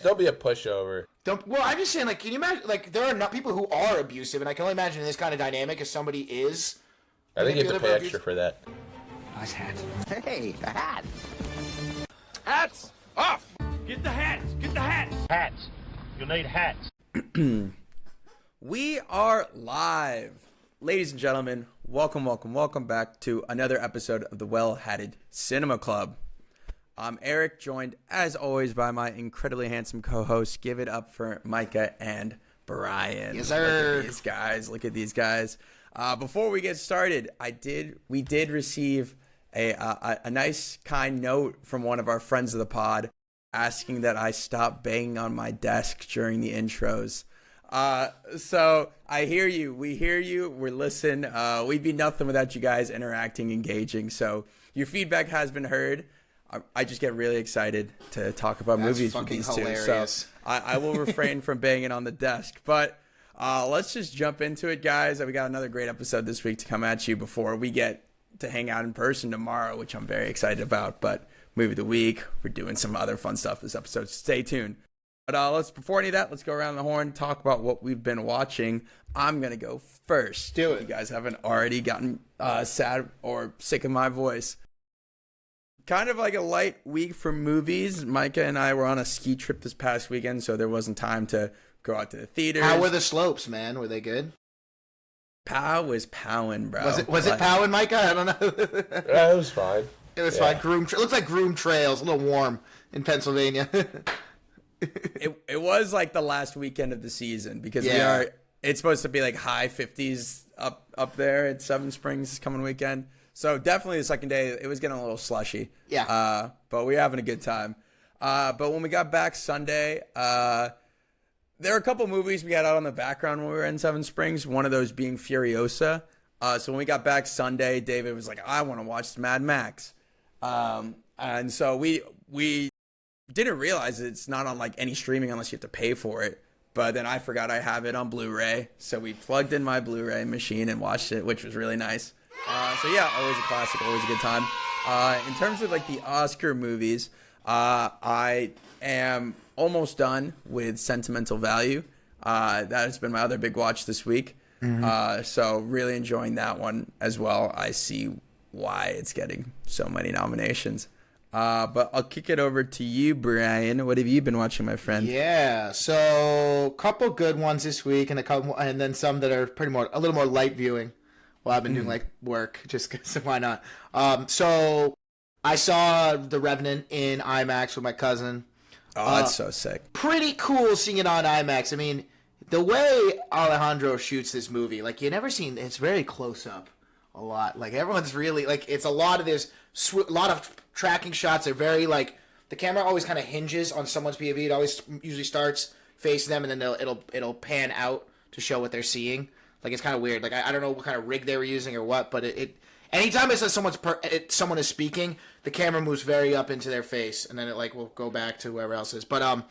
Still be a pushover. Well, I'm just saying, like, can you imagine, like, there are not people who are abusive, and I can only imagine in this kind of dynamic if somebody is. I think you have to pay extra for that. Nice hat. Hey, a hat. Hats off! Get the hats! Get the hats! Hats. You'll need hats. We are live. Ladies and gentlemen, welcome back to another episode of the Well-Hatted Cinema Club. I'm Eric, joined as always by my incredibly handsome co-hosts. Give it up for Micah and Brian. Yes, sir. Look at these guys. Before we get started, we did receive a nice, kind note from one of our friends of the pod asking that I stop banging on my desk during the intros. So I hear you. We hear you. We're listening. We'd be nothing without you guys interacting, engaging. So your feedback has been heard. I just get really excited to talk about movies with these hilarious. two. So I will refrain from banging on the desk. But let's just jump into it, guys. We got another great episode this week to come at you before we get to hang out in person tomorrow, which I'm very excited about. But movie of the week, we're doing some other fun stuff this episode. Stay tuned. But before any of that, let's go around the horn, talk about what we've been watching. I'm going to go first. Do it. If you guys haven't already gotten sad or sick of my voice. Kind of like a light week for movies. Micah and I were on a ski trip this past weekend, so there wasn't time to go out to the theaters. How were the slopes, man? Were they good? Pow was powing, bro. Was it powing, Micah? I don't know. Yeah, it was fine. It was fine. It looks like groomed trails. A little warm in Pennsylvania. It was like the last weekend of the season because it's supposed to be like high 50s up there at Seven Springs this coming weekend. So definitely the second day, it was getting a little slushy. Yeah. But we were having a good time. But when we got back Sunday, there were a couple movies we had out on the background when we were in Seven Springs, one of those being Furiosa. So when we got back Sunday, David was like, I want to watch Mad Max. And so we didn't realize it's not on like any streaming unless you have to pay for it. But then I forgot I have it on Blu-ray. So we plugged in my Blu-ray machine and watched it, which was really nice. So yeah, always a classic, always a good time. In terms of like the Oscar movies, I am almost done with Sentimental Value. That has been my other big watch this week. Mm-hmm. So really enjoying that one as well. I see why it's getting so many nominations. But I'll kick it over to you, Brian. What have you been watching, my friend? Yeah, so a couple good ones this week, and then some that are a little more light viewing. Well, I've been doing like work, just because why not? So I saw The Revenant in IMAX with my cousin. Oh, that's so sick. Pretty cool seeing it on IMAX. I mean, the way Alejandro shoots this movie, like it's very close up. A lot. Like everyone's really like it's a lot of this a lot of tracking shots. They're very like the camera always kind of hinges on someone's POV. It always usually starts facing them and then it'll pan out to show what they're seeing. Like it's kind of weird. Like I don't know what kind of rig they were using or what, but it anytime it says someone is speaking, the camera moves very up into their face and then it like will go back to whoever else is. But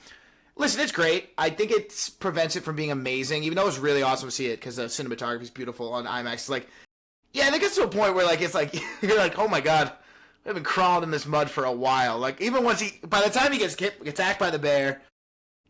listen, it's great. I think it prevents it from being amazing, even though it's really awesome to see it because the cinematography is beautiful on IMAX. It's like. Yeah, and it gets to a point where, like, it's like, you're like, oh my god, we've been crawling in this mud for a while. Like, even once by the time he gets attacked by the bear,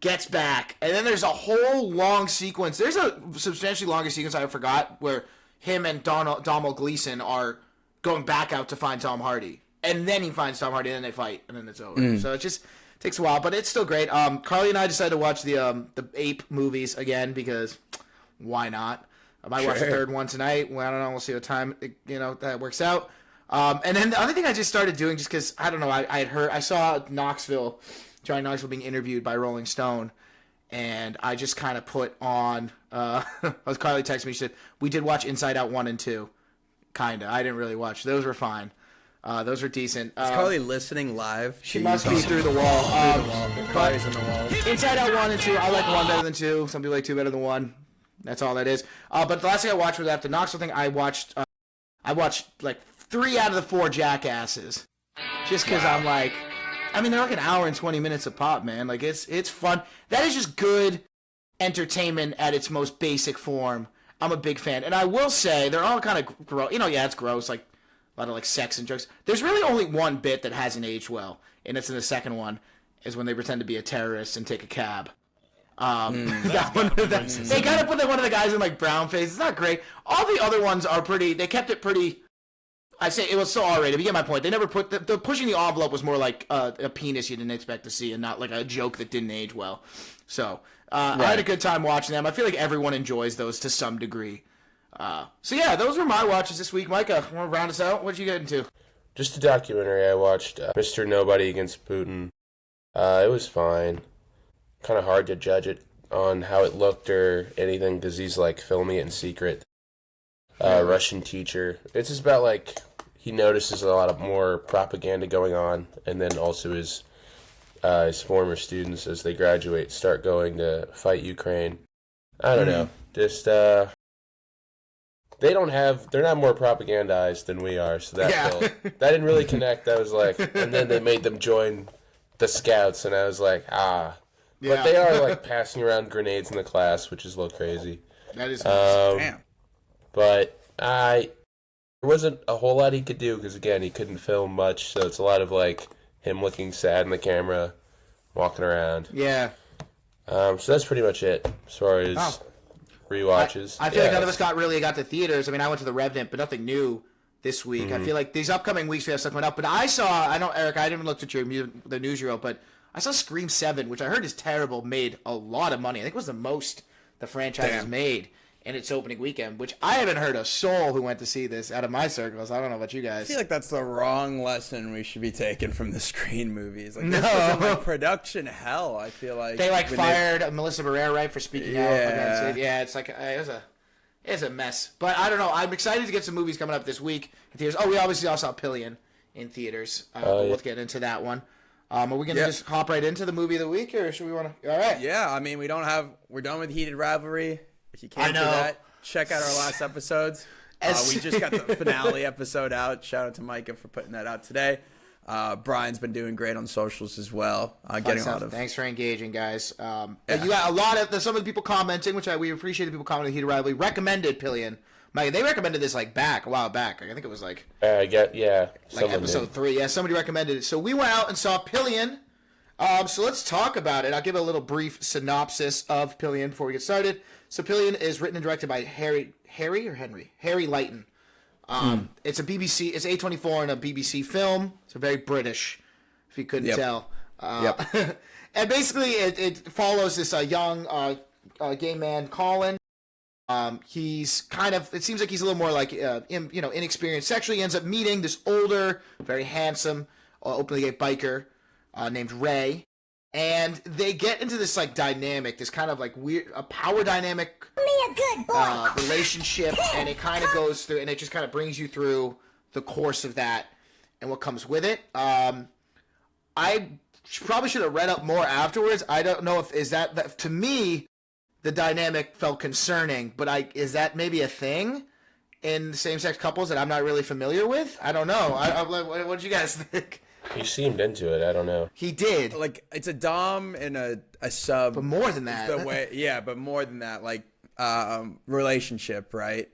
gets back, and then there's a whole long sequence. There's a substantially longer sequence I forgot where him and Domhnall Gleeson are going back out to find Tom Hardy. And then he finds Tom Hardy, and then they fight, and then it's over. So it just takes a while, but it's still great. Carly and I decided to watch the Ape movies again because why not? I might watch the third one tonight. Well, I don't know. We'll see what time that works out. And then the other thing I just started doing, just because I don't know, I saw Johnny Knoxville being interviewed by Rolling Stone, and I just kind of put on. Carly texted me. She said we did watch Inside Out 1 and 2, kinda. I didn't really watch. Those were fine. Those were decent. Is Carly listening live? She must be through the wall. Carly's in the wall. Inside Out 1 and 2. I like 1 better than 2. Some people like 2 better than 1. That's all that is. But the last thing I watched was after the Knoxville thing. I watched like 3 out of the 4 Jackasses, just because I'm like, I mean they're like an hour and 20 minutes a pop, man. Like it's fun. That is just good entertainment at its most basic form. I'm a big fan, and I will say they're all kind of gross. It's gross, like a lot of like sex and jokes. There's really only one bit that hasn't aged well, and it's in the second one. is when they pretend to be a terrorist and take a cab. They kind of put one of the guys in like brown face. It's not great. All the other ones are pretty. They kept it pretty. I say it was so R-rated. You get my point. They never put the pushing the envelope was more like a penis you didn't expect to see, and not like a joke that didn't age well. So I had a good time watching them. I feel like everyone enjoys those to some degree. So yeah, those were my watches this week. Micah, want to round us out? What did you get into? Just a documentary I watched, Mr. Nobody Against Putin. It was fine. Kind of hard to judge it on how it looked or anything because he's like filming it in secret. Russian teacher. It's just about like he notices a lot of more propaganda going on, and then also his former students as they graduate start going to fight Ukraine. I don't know. Just they're not more propagandized than we are, so that didn't really connect. I was like, and then they made them join the scouts, and I was like, But they are like passing around grenades in the class, which is a little crazy. That is nice. Damn. But there wasn't a whole lot he could do because again he couldn't film much, so it's a lot of like him looking sad in the camera, walking around. Yeah. So that's pretty much it as far as rewatches. I feel like none of us got to theaters. I mean, I went to the Revenant, but nothing new this week. Mm-hmm. I feel like these upcoming weeks we have stuff coming up. But I know, Eric, I didn't look at the news you wrote, but I saw Scream 7, which I heard is terrible, made a lot of money. I think it was the most the franchise has made in its opening weekend, which I haven't heard a soul who went to see this out of my circles. I don't know about you guys. I feel like that's the wrong lesson we should be taking from the Scream movies. Like, this wasn't like production hell, I feel like. They fired Melissa Barrera, right, for speaking out against it. Yeah, it's like, it's a mess. But I don't know. I'm excited to get some movies coming up this week in theaters. Oh, we obviously also saw Pillion in theaters. We'll get into that one. Are we going to just hop right into the movie of the week, or should we want to? All right. Yeah, I mean, we're done with Heated Rivalry. If you can't do that, check out our last episodes. We just got the finale episode out. Shout out to Micah for putting that out today. Brian's been doing great on socials as well. Thanks for engaging, guys. You got a lot of some of the people commenting, which we appreciate the people commenting. Heated Rivalry recommended Pillion. Mike, they recommended this a while back. I think it was episode 3. Yeah, somebody recommended it. So we went out and saw Pillion. So let's talk about it. I'll give a little brief synopsis of Pillion before we get started. So Pillion is written and directed by Harry Lighton. It's a BBC. It's A24 and a BBC film. It's very British, if you couldn't tell. And basically, it follows this young gay man, Colin. He's it seems like he's a little more like inexperienced sexually. He ends up meeting this older, very handsome, openly gay biker named Ray. And they get into this dynamic, this kind of weird, a power dynamic relationship, and it kind of goes through, and it just kind of brings you through the course of that and what comes with it. I probably should have read up more afterwards. I don't know if that to me, the dynamic felt concerning, but is that maybe a thing in same-sex couples that I'm not really familiar with? I don't know. What did you guys think? He seemed into it. I don't know. He did. It's a dom and a sub. But more than that. But more than that. Relationship, right?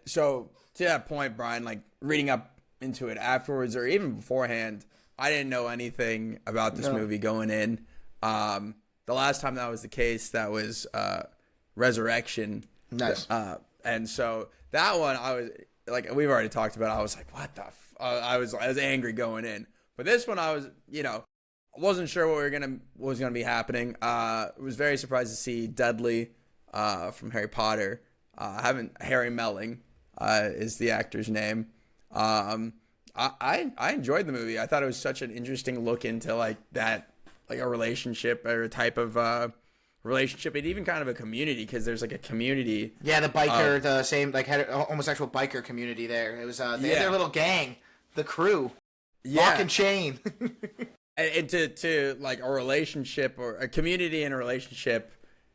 So to that point, Brian, reading up into it afterwards or even beforehand, I didn't know anything about this movie going in. The last time that was the case, that was Resurrection. Nice. And so that one, I was we've already talked about. I was like, what the. I was angry going in, but this one I was, I wasn't sure what was gonna be happening. I was very surprised to see Dudley from Harry Potter. Harry Melling is the actor's name. I enjoyed the movie. I thought it was such an interesting look into that, a relationship or a type of relationship, and even kind of a community, because there's a community. Yeah, the biker, the same had a homosexual biker community there. It was they had their little gang, the Crew, Lock and Chain. And to a relationship or a community and a relationship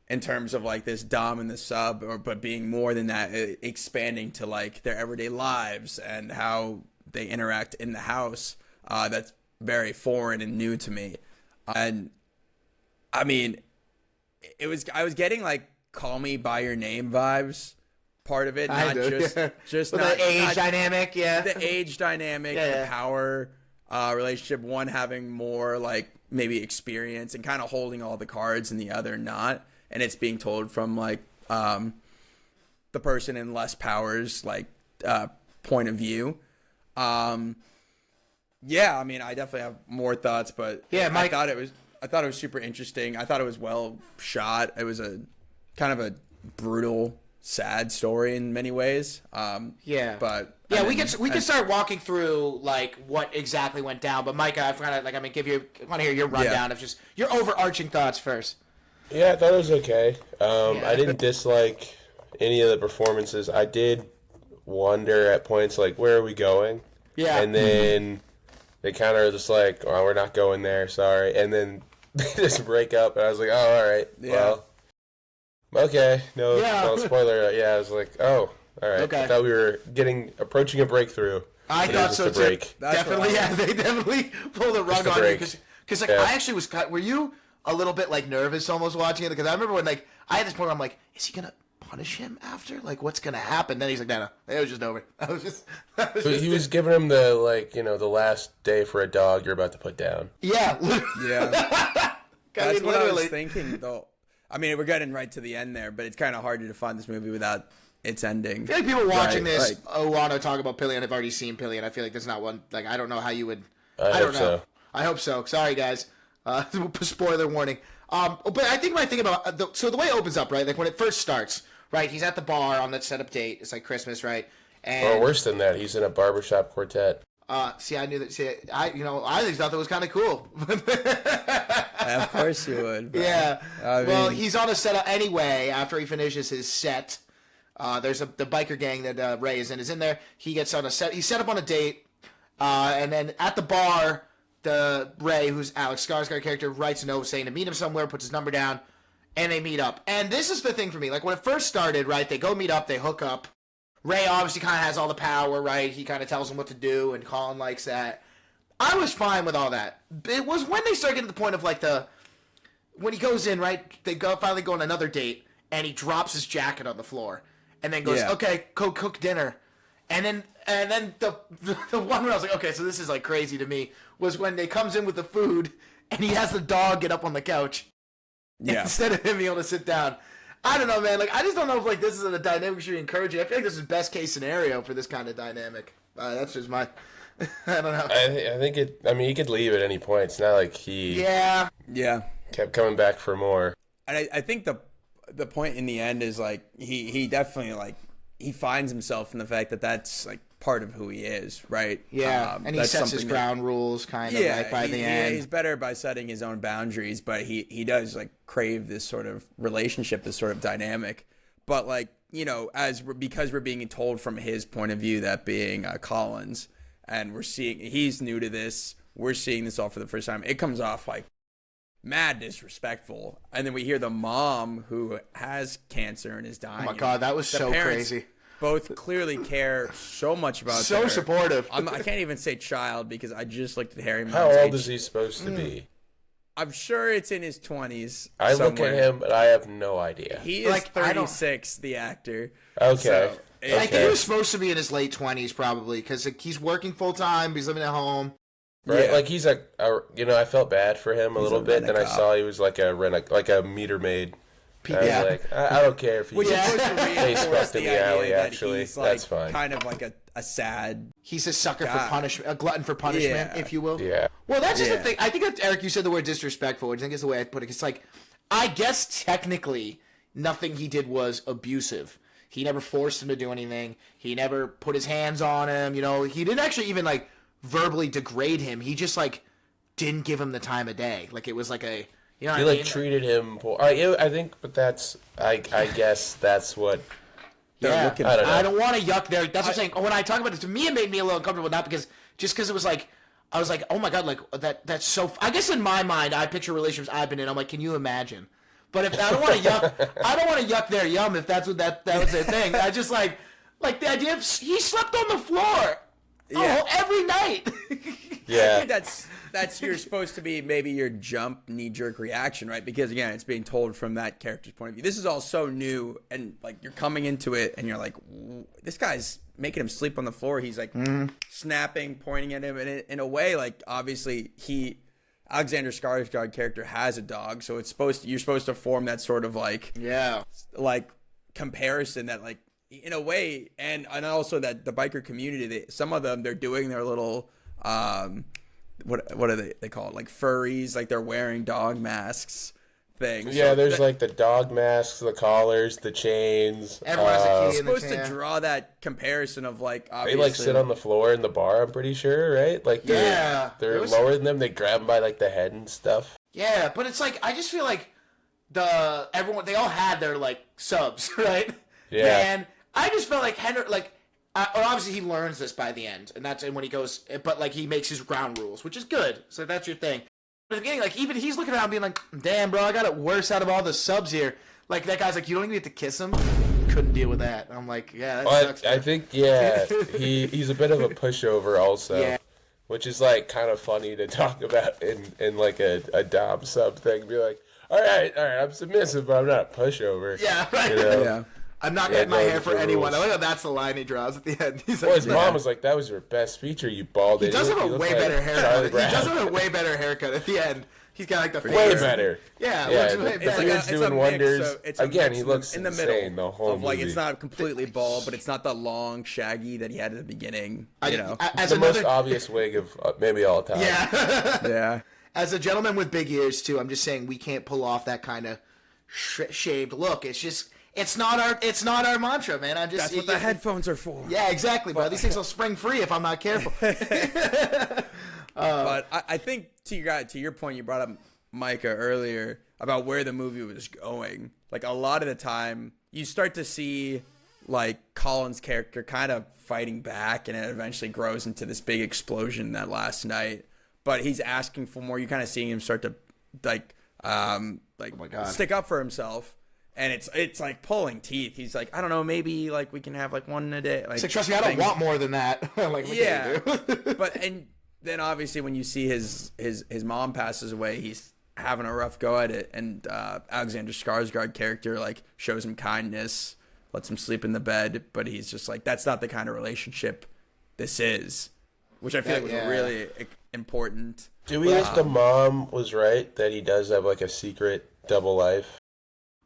in terms of this dom and the sub, but being more than that, expanding to their everyday lives and how they interact in the house. That's very foreign and new to me, and I mean. I was getting Call Me by Your Name vibes, part of it, not just the age dynamic, the age dynamic, the power relationship, one having more maybe experience and kind of holding all the cards and the other not, and it's being told from like the person in less powers like point of view. Yeah, I mean, I definitely have more thoughts, but Yeah, Mike, I thought it was super interesting. I thought it was well shot. It was a kind of a brutal, sad story in many ways. Yeah, but yeah, we can start walking through like what exactly went down. But Micah, I want to hear your rundown of just your overarching thoughts first. Yeah, I thought it was okay. I didn't dislike any of the performances. I did wonder at points like, where are we going? Yeah, And then they kind of just like, oh, we're not going there, sorry. And then they just break up, and I was like, oh, all right, well, okay, no spoiler. Yeah, I was like, oh, all right. Okay. I thought we were approaching a breakthrough. I thought so too. Break. Definitely, yeah, they definitely pulled the rug on you because like I actually was. Were you a little bit like nervous almost watching it? Because I remember when like I had this point where I'm like, is he gonna punish him after? Like, what's gonna happen? Then he's like, no, it was just over. He was giving him the the last day for a dog you're about to put down. Yeah, yeah. That's what I literally. was thinking, though. I mean, we're getting right to the end there, but it's kind of hard to define this movie without its ending. I feel like people watching this want to talk about Pillion. I've already seen Pillion. I feel like there's not one. Like, I don't know how you would. I don't know. So. I hope so. Sorry, guys. Spoiler warning. But I think when I think about the way it opens up, right? Like when it first starts, right? He's at the bar on that setup date. It's like Christmas, right? And or worse than that, he's in a barbershop quartet. See, I knew that. See, I just thought that was kind of cool. Of course you would. Bro. Yeah. I mean, well, he's on a setup anyway. After he finishes his set, there's the biker gang that Ray is in there. He gets on a set. He's set up on a date, and then at the bar, the Ray, who's Alex Skarsgård character, writes a note saying to meet him somewhere, puts his number down, and they meet up. And this is the thing for me. Like when it first started, right? They go meet up. They hook up. Ray obviously kind of has all the power, right? He kind of tells him what to do, and Colin likes that. I was fine with all that. It was when they start getting to the point of like when he goes in, right? They finally go on another date, and he drops his jacket on the floor, and then goes, "Okay, go cook dinner." And then the one where I was like, okay, so this is like crazy to me was when they comes in with the food, and he has the dog get up on the couch, instead of him being able to sit down. I don't know, man. Like, I just don't know if like this is a dynamic we should encourage. I feel like this is best case scenario for this kind of dynamic. That's just my. I don't know. I think it. I mean, he could leave at any point. It's not like he. Yeah. Kept coming back for more. And I think the point in the end is like he definitely like he finds himself in the fact that that's like part of who he is, right? Yeah, and he sets his ground rules kind of like by the end. He's better by setting his own boundaries, but he does like crave this sort of relationship, this sort of dynamic. But like, because we're being told from his point of view, that being Colin's, and he's new to this, we're seeing this all for the first time. It comes off like mad disrespectful, and then we hear the mom who has cancer and is dying. Oh my god, that was so crazy. Both clearly care so much about so supportive. I can't even say child because I just looked at Harry. How old is he supposed to be? I'm sure it's in his 20s. I look at him, but I have no idea. He is like 36, the actor. Okay. So, I think he was supposed to be in his late 20s probably because he's working full time. He's living at home. Right, yeah. like he's I felt bad for him a little bit. Then I saw he was like a meter maid. I was like, I don't care if he's face fucked in the alley. Actually, that's fine. Kind of like a sad. He's a sucker for punishment, a glutton for punishment, if you will. Yeah. Well, that's just the thing. I think that, Eric, you said the word disrespectful, which I think is the way I'd put it. It's like, I guess technically nothing he did was abusive. He never forced him to do anything. He never put his hands on him. He didn't actually even like verbally degrade him. He just like didn't give him the time of day. Like it was like a. You know what I mean? Treated him poor. I think, but that's I guess that's what. Yeah, I don't want to yuck there. That's what I'm saying. When I talk about it, to me, it made me a little uncomfortable. Not because it was like I was like, oh my god, like that's so. I guess in my mind, I picture relationships I've been in. I'm like, can you imagine? But if I don't want to yuck, I don't want to yuck their yum. If that's what that was their thing. I just like the idea of he slept on the floor. Yeah. Oh, every night. Yeah. I think that's you're supposed to be maybe your knee-jerk reaction, right? Because again, it's being told from that character's point of view. This is all so new, and like you're coming into it, and you're like, this guy's making him sleep on the floor. He's like snapping, pointing at him, and in a way, like obviously he, Alexander Skarsgård character has a dog, so you're supposed to form that sort of like comparison that like in a way, and also that the biker community, some of them they're doing their little what are they call it, like furries, like they're wearing dog masks things. Yeah, so there's like the dog masks, the collars, the chains. Everyone has a key in the supposed to draw that comparison of like obviously, they like sit on the floor in the bar, I'm pretty sure, right? Like they're lower than them, they grab them by like the head and stuff. Yeah, but it's like I just feel like they all had their like subs, right? Yeah. And I just felt like Henry, like, obviously he learns this by the end, and that's when he goes, but like he makes his ground rules, which is good. So that's your thing. But at the beginning, like even he's looking around being like, "Damn, bro, I got it worse out of all the subs here." Like that guy's like, "You don't even get to kiss him." Couldn't deal with that. I'm like, yeah, that sucks. I think he's a bit of a pushover also, which is like kind of funny to talk about in like a dom sub thing. Be like, all right, I'm submissive, but I'm not a pushover. Yeah, right. You know? Yeah. I'm not getting my hair for anyone. I like how that's the line he draws at the end. He's like, his mom was like, "That was your best feature, you bald idiot." He does have a way better haircut. He does have a way better haircut at the end. He's got like the way better. Yeah, it's doing wonders. So Again, he looks in the insane middle the whole of like movie. it's not completely bald, but it's not the long shaggy that he had at the beginning. You know, it's the most obvious wig of maybe all time. Yeah, yeah. As a gentleman with big ears too, I'm just saying we can't pull off that kind of shaved look. It's just. It's not our mantra, man. That's what the headphones are for. Yeah, exactly, bro. These things will spring free if I'm not careful. But I think to your point, you brought up Micah earlier about where the movie was going. Like a lot of the time, you start to see like Colin's character kind of fighting back, and it eventually grows into this big explosion that last night. But he's asking for more. You kind of seeing him start to stick up for himself. And it's like pulling teeth. He's like, I don't know, maybe like we can have like one a day. Like, trust me, I don't want more than that. Like, yeah. But and then obviously when you see his mom passes away, he's having a rough go at it. And Alexander Skarsgård character like shows him kindness, lets him sleep in the bed, but he's just like, that's not the kind of relationship this is, which I feel like was really important. Do we think the mom was right that he does have like a secret double life?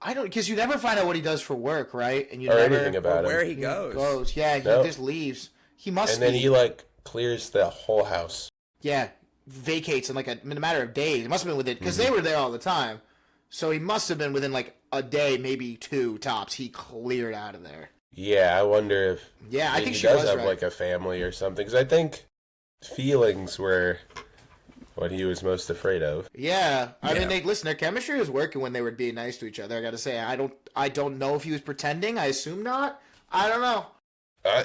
I don't, because you never find out what he does for work, right? And you or never anything about where him. he goes. Yeah, he just leaves. He must. And then he like clears the whole house. Yeah, vacates in like in a matter of days. It must have been within, because they were there all the time. So he must have been within like a day, maybe two tops. He cleared out of there. Yeah, I wonder if. Yeah, I think he she does was have right. like a family or something. Because I think feelings were what he was most afraid of. Yeah, I mean, their chemistry was working when they were being nice to each other. I got to say, I don't know if he was pretending. I assume not. I don't know.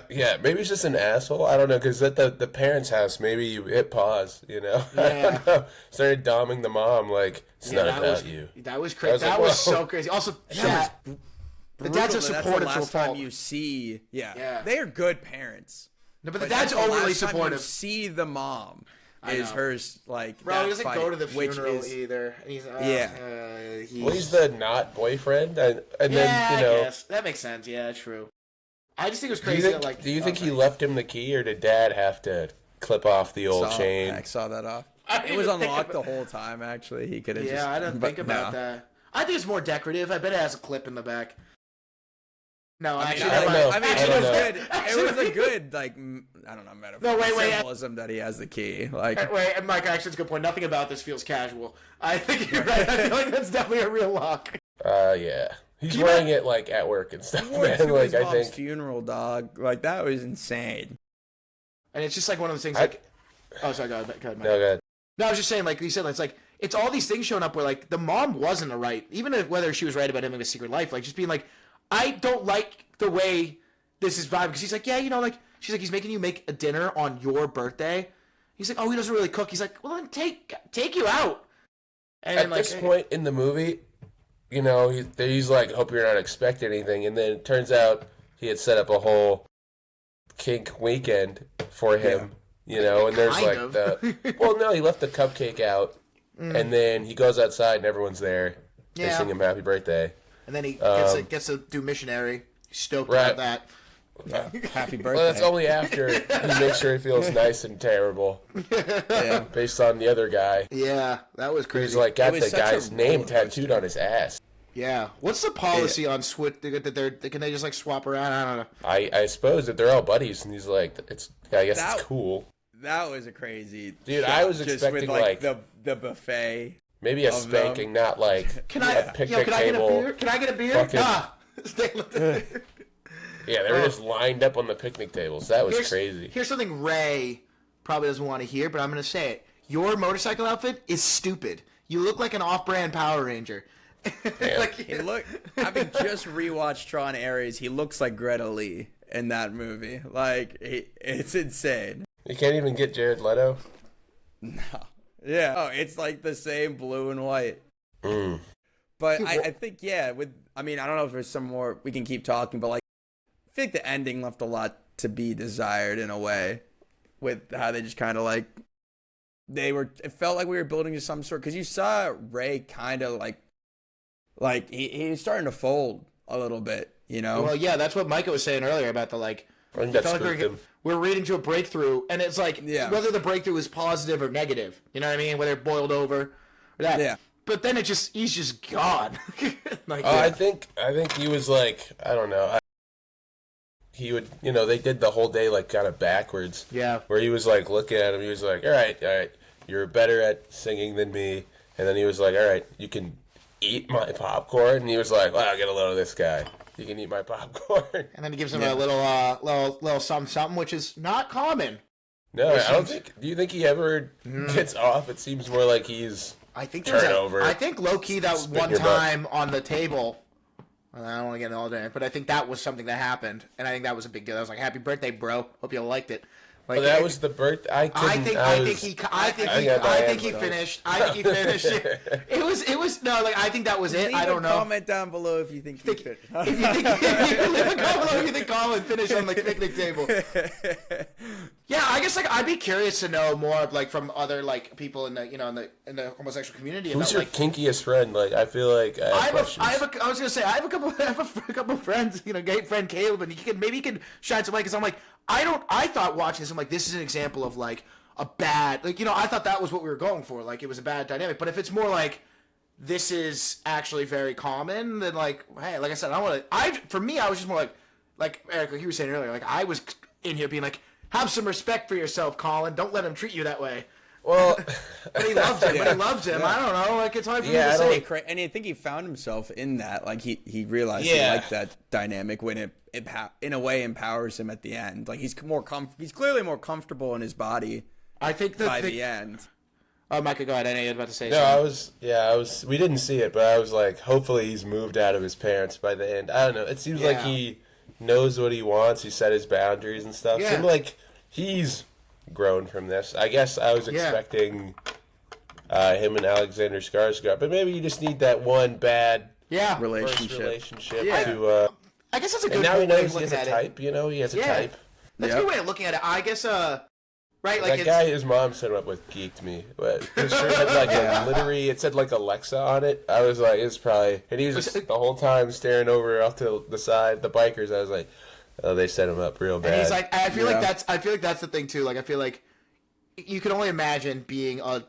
Yeah, maybe he's just an asshole. I don't know, because at the parents' house, maybe you hit pause, you know? Yeah. I don't know. Started doming the mom, like, it's not about you. That was crazy. That was so crazy. Also, the dads are supportive to a fault. You see, they are good parents. No, but the dad's overly supportive. You see the mom is hers, like, bro, he doesn't go to the which funeral is, either. He's, he's the not boyfriend, and then, you know. I guess. That makes sense. Yeah, true. I just think it was crazy. Do you think he left him the key, or did Dad have to clip off the old chain? I saw that off. It was unlocked the whole time, actually. He could have just... Yeah, I didn't think about that. I think it's more decorative. I bet it has a clip in the back. No, actually, I don't know. I mean, I don't know. It was a good, like, I don't know, metaphor. No, wait. Symbolism that he has the key. Like, wait, and Mike, actually, it's a good point. Nothing about this feels casual. I think you're right. I feel like that's definitely a real lock. Yeah. He's wearing it, like, at work and stuff, man. Like, I think. Funeral, dog. Like, that was insane. And it's just like one of those things, like... Oh, sorry, go ahead, Mike. No, go ahead. No, I was just saying, like you said, it's like, it's all these things showing up where, like, the mom wasn't right. Even if, whether she was right about having a secret life, like, just being like, I don't like the way this is vibing. Because he's like, yeah, you know, like, she's like, he's making you make a dinner on your birthday. He's like, oh, he doesn't really cook. He's like, well, then take you out. And At then, like, this point in the movie, you know, he's like, hope you're not expecting anything. And then it turns out he had set up a whole kink weekend for him, you know, and there's well, no, he left the cupcake out, and then he goes outside and everyone's there. They sing him happy birthday. And then he gets to do missionary. He's stoked Right. about that. Happy birthday. Well, that's only after he makes sure he feels nice and terrible. Yeah. Based on the other guy. Yeah, that was crazy. He's like got It was the such a guy's name roller coaster. tattooed on his ass. yeah. What's the policy on Switch? Can they just like swap around? I don't know. I suppose that they're all buddies, and he's like, I guess That- it's cool. That was a crazy Dude, shot, I was just expecting, with, like- the buffet. Maybe a Of spanking, not like Can a I? picnic Can I get a table. beer? Can I get a beer? Fucking- Ah. Yeah, they were just lined up on the picnic tables. That was crazy. Here's something Ray probably doesn't want to hear, but I'm going to say it. Your motorcycle outfit is stupid. You look like an off-brand Power Ranger. He having just rewatched Tron Ares, he looks like Greta Lee in that movie. Like, it's insane. You can't even get Jared Leto. No. Yeah. Oh, it's like the same blue and white. Mm. But I think, I don't know if there's some more we can keep talking, but like, I feel like the ending left a lot to be desired in a way with how they just kind of like, it felt like we were building to some sort, because you saw Ray kind of like he was starting to fold a little bit, you know? Well, yeah, that's what Micah was saying earlier about the like. I think that felt like spooked him. we're reading to a breakthrough, and it's like Yeah. whether the breakthrough is positive or negative. You know what I mean? Whether it boiled over or that. Yeah. But then he's just gone. Like, I think he was like, I don't know. He would, they did the whole day like kind of backwards. Yeah. Where he was like looking at him, he was like, all right, you're better at singing than me. And then he was like, all right, you can eat my popcorn. And he was like, well, I'll get a load of this guy. You can eat my popcorn. And then he gives him a little something, which is not common. No, I don't think. Do you think he ever gets off? It seems more like he's. I think Turnover. I think low key that Spit in one your butt. time on the table. I don't want to get into all that, but I think that was something that happened, and I think that was a big deal. I was like, "Happy birthday, bro! Hope you liked it." Like, Well, that was the birth. I think he finished. I think he finished it. It was no, like I think that was it. Leave I don't a know. comment down below if you think he fit. If you leave a comment below, you think Colin finished on the picnic table. Yeah, I guess like I'd be curious to know more like from other like people in the in the homosexual community. Who's about, your like, kinkiest friend? Like, I feel like I was gonna say I have a couple of friends, gay friend Caleb, and he can shine some light because I'm like I thought watching this I'm like this is an example of like a bad I thought that was what we were going for, like it was a bad dynamic, but if it's more like this is actually very common, then like hey, like I said, for me I was just more like Eric, like you were saying earlier, like I was in here being like have some respect for yourself, Colin. Don't let him treat you that way. Well, But he loved him. Yeah. I don't know. Like it's hard for Yeah, me to I say. don't- And I think he found himself in that. Like he realized he Yeah. liked that dynamic when it in a way empowers him at the end. Like he's clearly more comfortable in his body I think by the end. Oh, Micah, go ahead. I know you were about to say no, something. we didn't see it, but I was like, hopefully he's moved out of his parents by the end. I don't know. It seems like Yeah. he knows what he wants. He set his boundaries and stuff. Yeah. Seemed like he's grown from this. I guess I was expecting him and Alexander Skarsgård, but maybe you just need that one bad Yeah. first relationship Yeah. to. I guess that's a And good now he way knows of he has looking a at it. type. He has a Yeah. type. That's a Yep. good way of looking at it. I guess, right? Like That it's, guy his mom set him up with geeked me. His shirt had like it said like Alexa on it. I was like, it's probably, and he was just the whole time staring over off to the side, the bikers. I was like, oh, they set him up real bad. and he's like, I feel Yeah. like that's the thing too. Like I feel like you can only imagine being a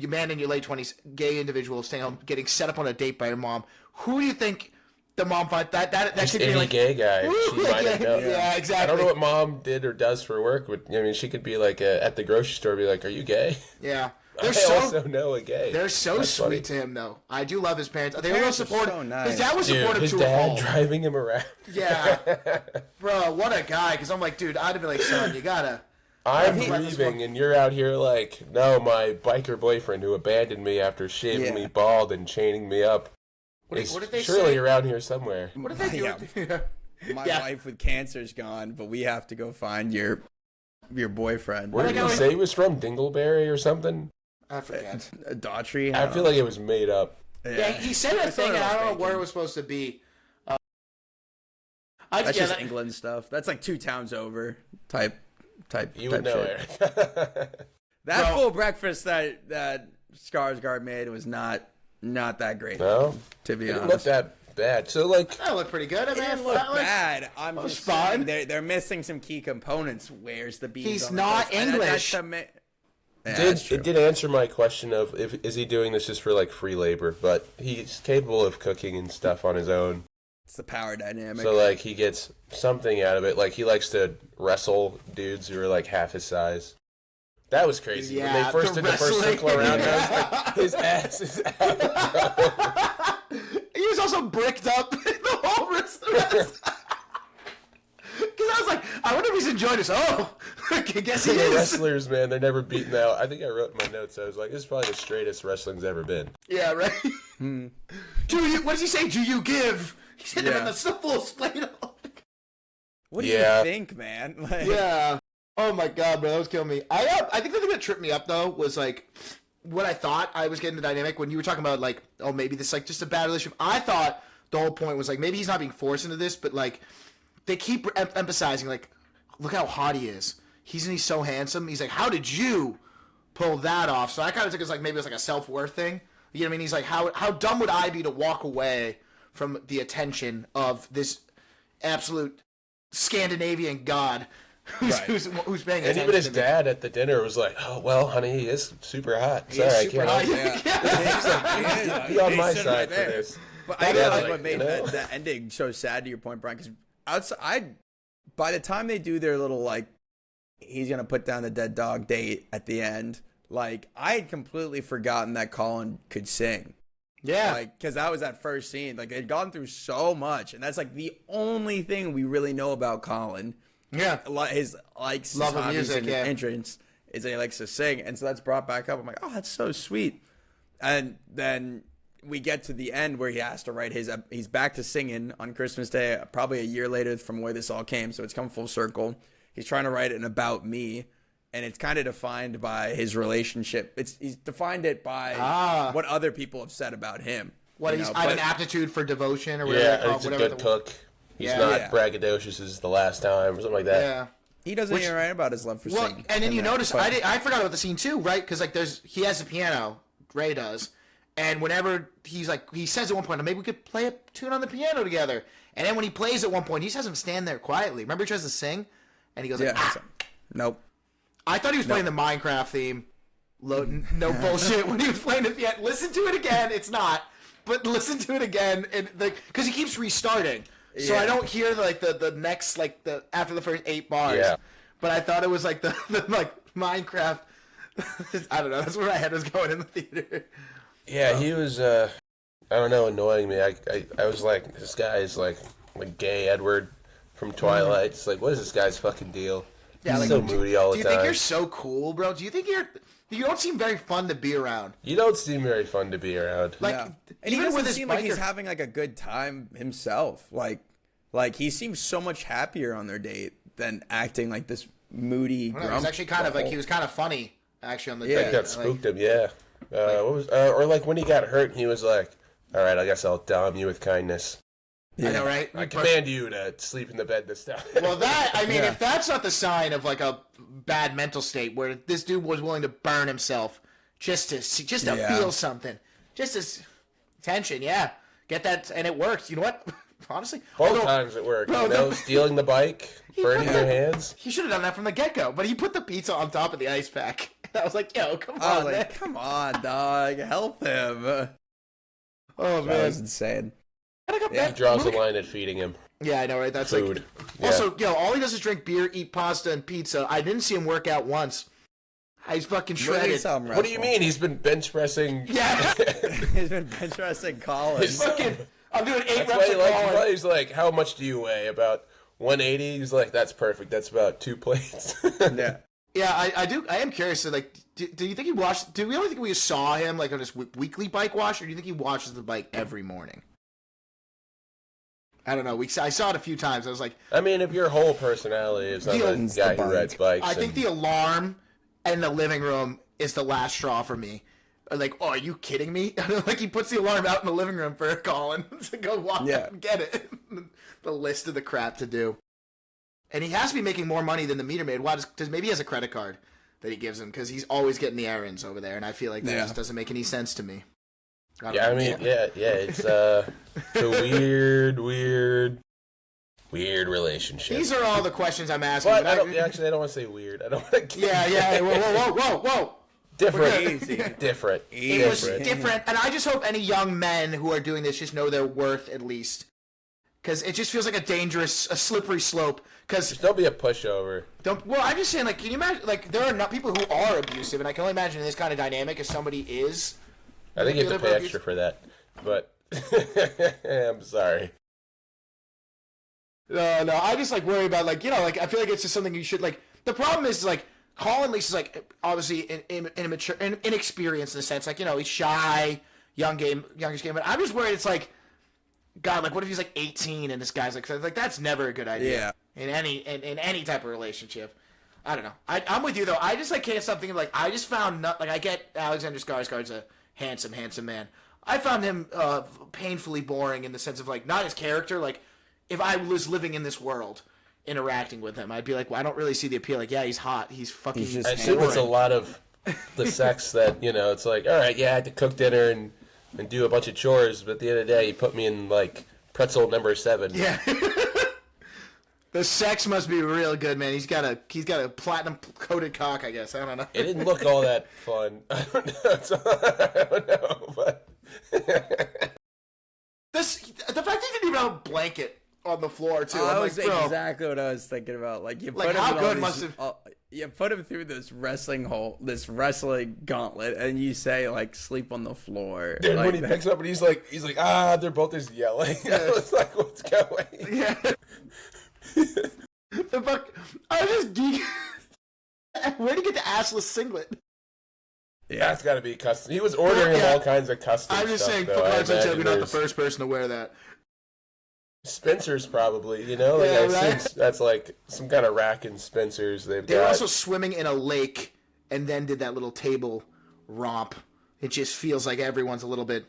man in your late 20s, gay individual, staying home, getting set up on a date by your mom. Who do you think the mom thought that just should be any like gay guy. She might have known. Yeah, exactly. I don't know what mom did or does for work. But I mean, she could be like at the grocery store, be like, "Are you gay?" Yeah, I also know a gay. they're so That's sweet funny. to him though. I do love his parents. They're real Parents are supportive. so nice. His dad was Dude, supportive his to a dad fault. driving him around. Yeah, bro, what a guy. Because I'm like, dude, I'd be like, son, you gotta. I'm He- leaving, and you're out here like, no, my biker boyfriend who abandoned me after shaving Yeah. me bald and chaining me up is what did they surely say? around here somewhere. What did they do? Yeah. My Yeah. wife with cancer's gone, but we have to go find your boyfriend. Where did like he how say he was from? Dingleberry or something? I forget. Daughtry? I feel like it was made up. Yeah, he said a thing, and I don't know where it was supposed to be. That's just England stuff. That's like 2 towns over type. You would know, shit. Eric. That full breakfast that Skarsgård made was not that great. No? To be It didn't look honest. bad. So like, That looked pretty good. I It mean, didn't look bad. I'm was just fine. saying they're missing some key components. Where's the beans? He's on the not toast? And English. it did answer my question of is he doing this just for like free labor? But he's capable of cooking and stuff on his own. It's the power dynamic. So like he gets something out of it. Like he likes to wrestle dudes who are like half his size. That was crazy. Yeah, when they first the did the first wrestling. circle around, I was like, his ass is out. He was also bricked up in the whole rest of the rest. Because I was like, I wonder if he's enjoying this. Oh, I guess he The is. wrestlers, man, they're never beaten out. I think I wrote in my notes. I was like, this is probably the straightest wrestling's ever been. Yeah, right. Do you? What does he say? Do you give? He said Yeah. it in the simple explain. What do Yeah. you think, man? Like, Yeah. Oh my god, bro, that was killing me. I think the thing that tripped me up though was like what I thought I was getting the dynamic when you were talking about like, oh, maybe this is like just a bad relationship. I thought the whole point was like maybe he's not being forced into this, but like they keep emphasizing like, look how hot he is. He's so handsome. He's like, how did you pull that off? So I kind of took it as like maybe it's like a self-worth thing. You know what I mean? He's like, how dumb would I be to walk away from the attention of this absolute Scandinavian god who's paying And attention even his to me? dad at the dinner was like, oh, well, honey, he is super hot. He is Sorry, super I can't hot. Yeah. be on my Jason side right for there. this. But I Yeah, realize like, what made you know? that ending so sad to your point, Brian, because outside, by the time they do their little, like, he's going to put down the dead dog date at the end, like, I had completely forgotten that Colin could sing. Yeah. Like, because that was that first scene. Like, they'd gone through so much, and that's, like, the only thing we really know about Colin. Yeah. His, like, Love of music, and yeah. entrance is that he likes to sing. And so that's brought back up. I'm like, oh, that's so sweet. And then we get to the end where he has to write he's back to singing on Christmas Day, probably a year later from where this all came. So it's come full circle. He's trying to write an about me, and it's kind of defined by his relationship. He's defined it by what other people have said about him. What you he's know, I have but- an aptitude for devotion or whatever. Yeah, they call it, he's a whatever good the- cook. He's Yeah. not Yeah. braggadocious as the last time or something like that. Yeah. He doesn't even write about his love for Well, singing. and then in you that, notice but- I forgot about the scene too, right? Because like he has a piano, Ray does, and whenever he says at one point, maybe we could play a tune on the piano together. And then when he plays at one point, he just has him stand there quietly. Remember, he tries to sing, and he goes like, Yeah. Nope. I thought he was playing the Minecraft theme. No bullshit. When he was playing it, yeah, listen to it again. It's not, but listen to it again, and because he keeps restarting, so I don't hear the next after the first 8 bars. Yeah. But I thought it was like the like Minecraft. I don't know. That's where my head was going in the theater. Yeah, he was, I don't know, annoying me. I was like, this guy is like gay Edward from Twilight. It's like, what is this guy's fucking deal? Yeah, He's like, so moody all the Do time. you think you're so cool, bro? Do you think you don't seem very fun to be around? You don't seem very fun to be around. Like, Yeah. And he even doesn't with his seem like he's biker- having like a good time himself. Like he seems so much happier on their date than acting like this moody. I don't know, he was actually kind of like he was kind of funny actually on the Yeah. date. That spooked him, yeah. What was, or like when he got hurt, he was like, all right, I guess I'll dom you with kindness. I know, right? I command you to sleep in the bed this time. Well, if that's not the sign of like a bad mental state where this dude was willing to burn himself just to feel something, just as tension, yeah, get that, and it worked. You know what? Honestly, Both times it worked. Bro, You know, the- stealing the bike, burning your hands. he should have done that from the get go, but he put the pizza on top of the ice pack. I was like, yo, come I on, was man. like, come on, dog, help him. Oh That was insane. He draws a line at feeding him. Yeah, I know, right? That's Food. like. Yeah. Also, all he does is drink beer, eat pasta, and pizza. I didn't see him work out once. He's fucking Really shredded. saw him What do you wrestle. mean? He's been bench pressing. Yeah, He's been bench pressing Colin. He's fucking. I'm doing 8 That's reps why he of like, Colin. he's like, how much do you weigh? About 180? He's like, that's perfect. That's about 2 plates. Yeah. Yeah, I do. I am curious. So, like, do you think he washed? Do we only think we saw him like on his weekly bike wash, or do you think he washes the bike every morning? I don't know. I saw it a few times. I was like, I mean, if your whole personality is on Owns the guy the who rides bike. bikes. I think and- the alarm in the living room is the last straw for me. Like, oh, are you kidding me? Like, he puts the alarm out in the living room for Colin to go walk Yeah. out and get it. The list of the crap to do. And he has to be making more money than the meter maid. Why? Because maybe he has a credit card that he gives him because he's always getting the errands over there. And I feel like that Yeah. just doesn't make any sense to me. Yeah, I mean, yeah, it's a weird relationship. These are all the questions I'm asking. But I don't want to say weird. I don't want to. Yeah. Whoa. Different. Easy. Different. It was different, and I just hope any young men who are doing this just know their worth at least, because it just feels like a slippery slope. Because Just don't be a pushover. I'm just saying, like, can you imagine? Like, there are not people who are abusive, and I can only imagine in this kind of dynamic if somebody is. I think you have to pay extra for that, but I'm sorry. No, I just like worry about like I feel like it's just something you should like. The problem is like Colin Lee's is like obviously immature, inexperienced in the sense like he's shy, youngest game. But I'm just worried it's like, God, like what if he's like 18 and this guy's like that's never a good idea. Yeah. In any type of relationship. I don't know. I'm with you though. I just like can't stop thinking like I just found like I get Alexander Skarsgård's a handsome man. I found him painfully boring in the sense of like not his character like. If I was living in this world, interacting with him, I'd be like, well, I don't really see the appeal. Like, yeah, he's hot. He's fucking. I assume it's a lot of the sex that it's like, all right, yeah, I had to cook dinner and do a bunch of chores, but at the end of the day, he put me in like pretzel number 7. Yeah. The sex must be real good, man. He's got a platinum coated cock, I guess. I don't know. It didn't look all that fun. I don't know, but the fact that he didn't even have a blanket on the floor too. That I'm was like, bro, exactly what I was thinking about. Like you put like him how in good all must these, have. you put him through this wrestling gauntlet, and you say like sleep on the floor. Dude, like, when he picks up and he's like, they're both just yelling. I was like, what's going? Yeah. The fuck! I was just geeking. Where'd he get the assless singlet? Yeah, that's got to be custom. He was ordering all kinds of custom. I'm just stuff, saying, though. you're not the first person to wear that. Spencer's probably, like Yeah, I right? assume that's like some kind of rack in Spencer's. They were also swimming in a lake and then did that little table romp. It just feels like everyone's a little bit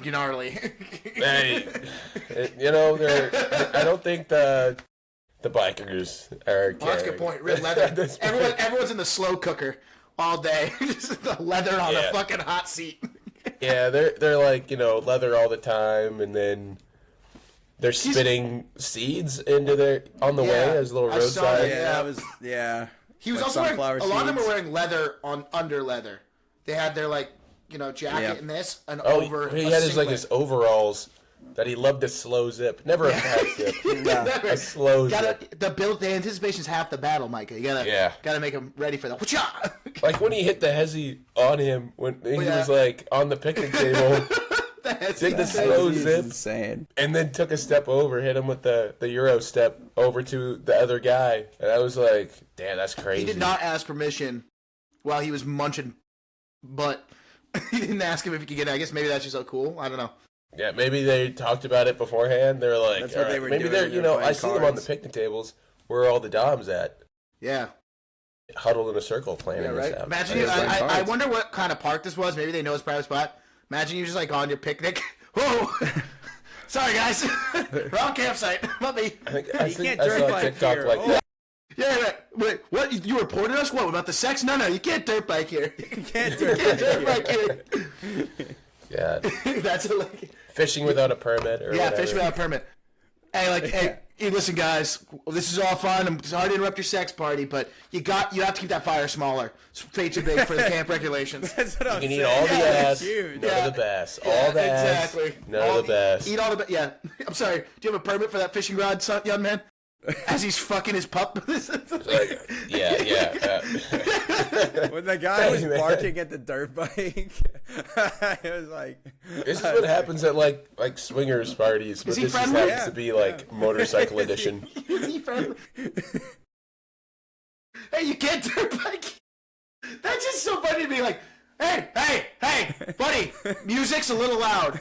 gnarly. Hey, I don't think the bikers are. Oh, that's a good point. Real leather. Everyone's in the slow cooker all day. Just the leather on a fucking hot seat. Yeah, they're like leather all the time, and then they're spitting seeds into on the way as a little roadside. He was like also wearing, a lot of them were wearing leather under leather. They had their jacket and this and over. He had his overalls that he loved to slow zip. Never a fast zip. A slow zip. The anticipation's half the battle, Micah. You gotta make him ready for the. Like when he hit the hezzy on him when he was like on the picnic table. Did the slow zip, insane. And then took a step over, hit him with the Euro step over to the other guy, and I was like, "Damn, that's crazy." He did not ask permission while he was munching, but he didn't ask him if he could get it. I guess maybe that's just so cool. I don't know. Yeah, maybe they talked about it beforehand. They were like, that's what they were maybe doing. they're, I see them on the picnic tables. Where are all the Doms at? Yeah. Huddled in a circle planning this out. Imagine I wonder what kind of park this was. Maybe they know it's private spot. Imagine you just like on your picnic. Whoa! Sorry guys, wrong campsite. Let me. You can't dirt bike here. That. Yeah, right. Wait, what? You reported us? What about the sex? No, you can't dirt bike here. You can't dirt bike here. Yeah. That's fishing without a permit or whatever. Fishing without a permit. Hey, listen, guys. This is all fun. I'm sorry to interrupt your sex party, but you have to keep that fire smaller. It's way too big for the camp regulations. That's what I'm saying. You can eat all the ass, none of the bass. All the ass, none of the bass. Eat all the bass. Yeah. I'm sorry. Do you have a permit for that fishing rod, young man? As he's fucking his pup. Yeah. When the guy was barking at the dirt bike, I was like, "This is what happens at like swingers parties." But this just happens to be like motorcycle edition. Is he friendly? Hey, you can't dirt bike. That's just so funny to be like, hey, buddy, music's a little loud.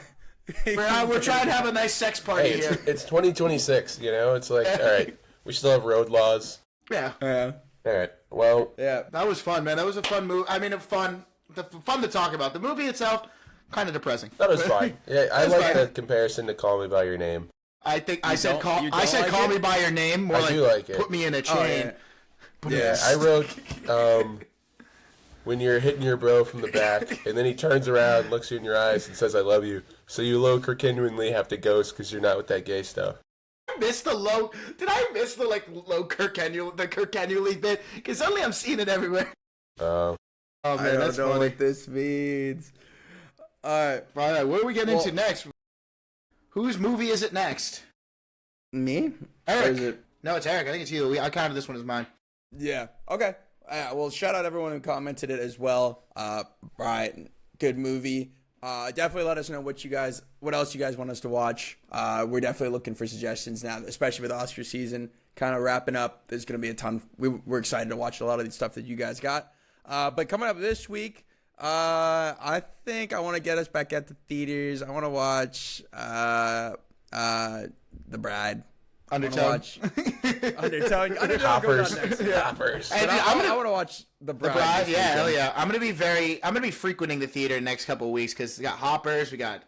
We're trying to have a nice sex party here. It's 2026, It's like, all right, we still have road laws. Yeah. All right. Well. Yeah. That was fun, man. That was a fun movie. I mean, fun to talk about. The movie itself, kind of depressing. That was fine. Yeah, I like the comparison to Call Me by Your Name. I think I said call me by your name. More I do like it. Put me in a chain. I wrote. when you're hitting your bro from the back, and then he turns around, looks you in your eyes, and says, "I love you." So you low genuinely have to ghost because you're not with that gay stuff. Did I miss the low Kirk Henry bit? Because suddenly I'm seeing it everywhere. Oh. Oh man, I don't that's know funny. what this means. All All right, what are we getting into Well- next? Whose movie is it next? me? Or Eric. is it? No, it's Eric. I think it's you. I counted this one as mine. Yeah. Okay. Well, shout out everyone who commented it as well. Right. Good movie. Definitely let us know what else you guys want us to watch. We're definitely looking for suggestions now, especially with Oscar season kind of wrapping up. There's going to be a ton. We're excited to watch a lot of the stuff that you guys got. But coming up this week, I think I want to get us back at the theaters. I want to watch The Bride. Undertone. Undertone Hoppers. goes on next. Hoppers. And But I'm I gonna, want to watch The Bride. the Bride, this yeah, weekend. hell yeah. I'm gonna be frequenting the theater next couple of weeks because we got Hoppers, we got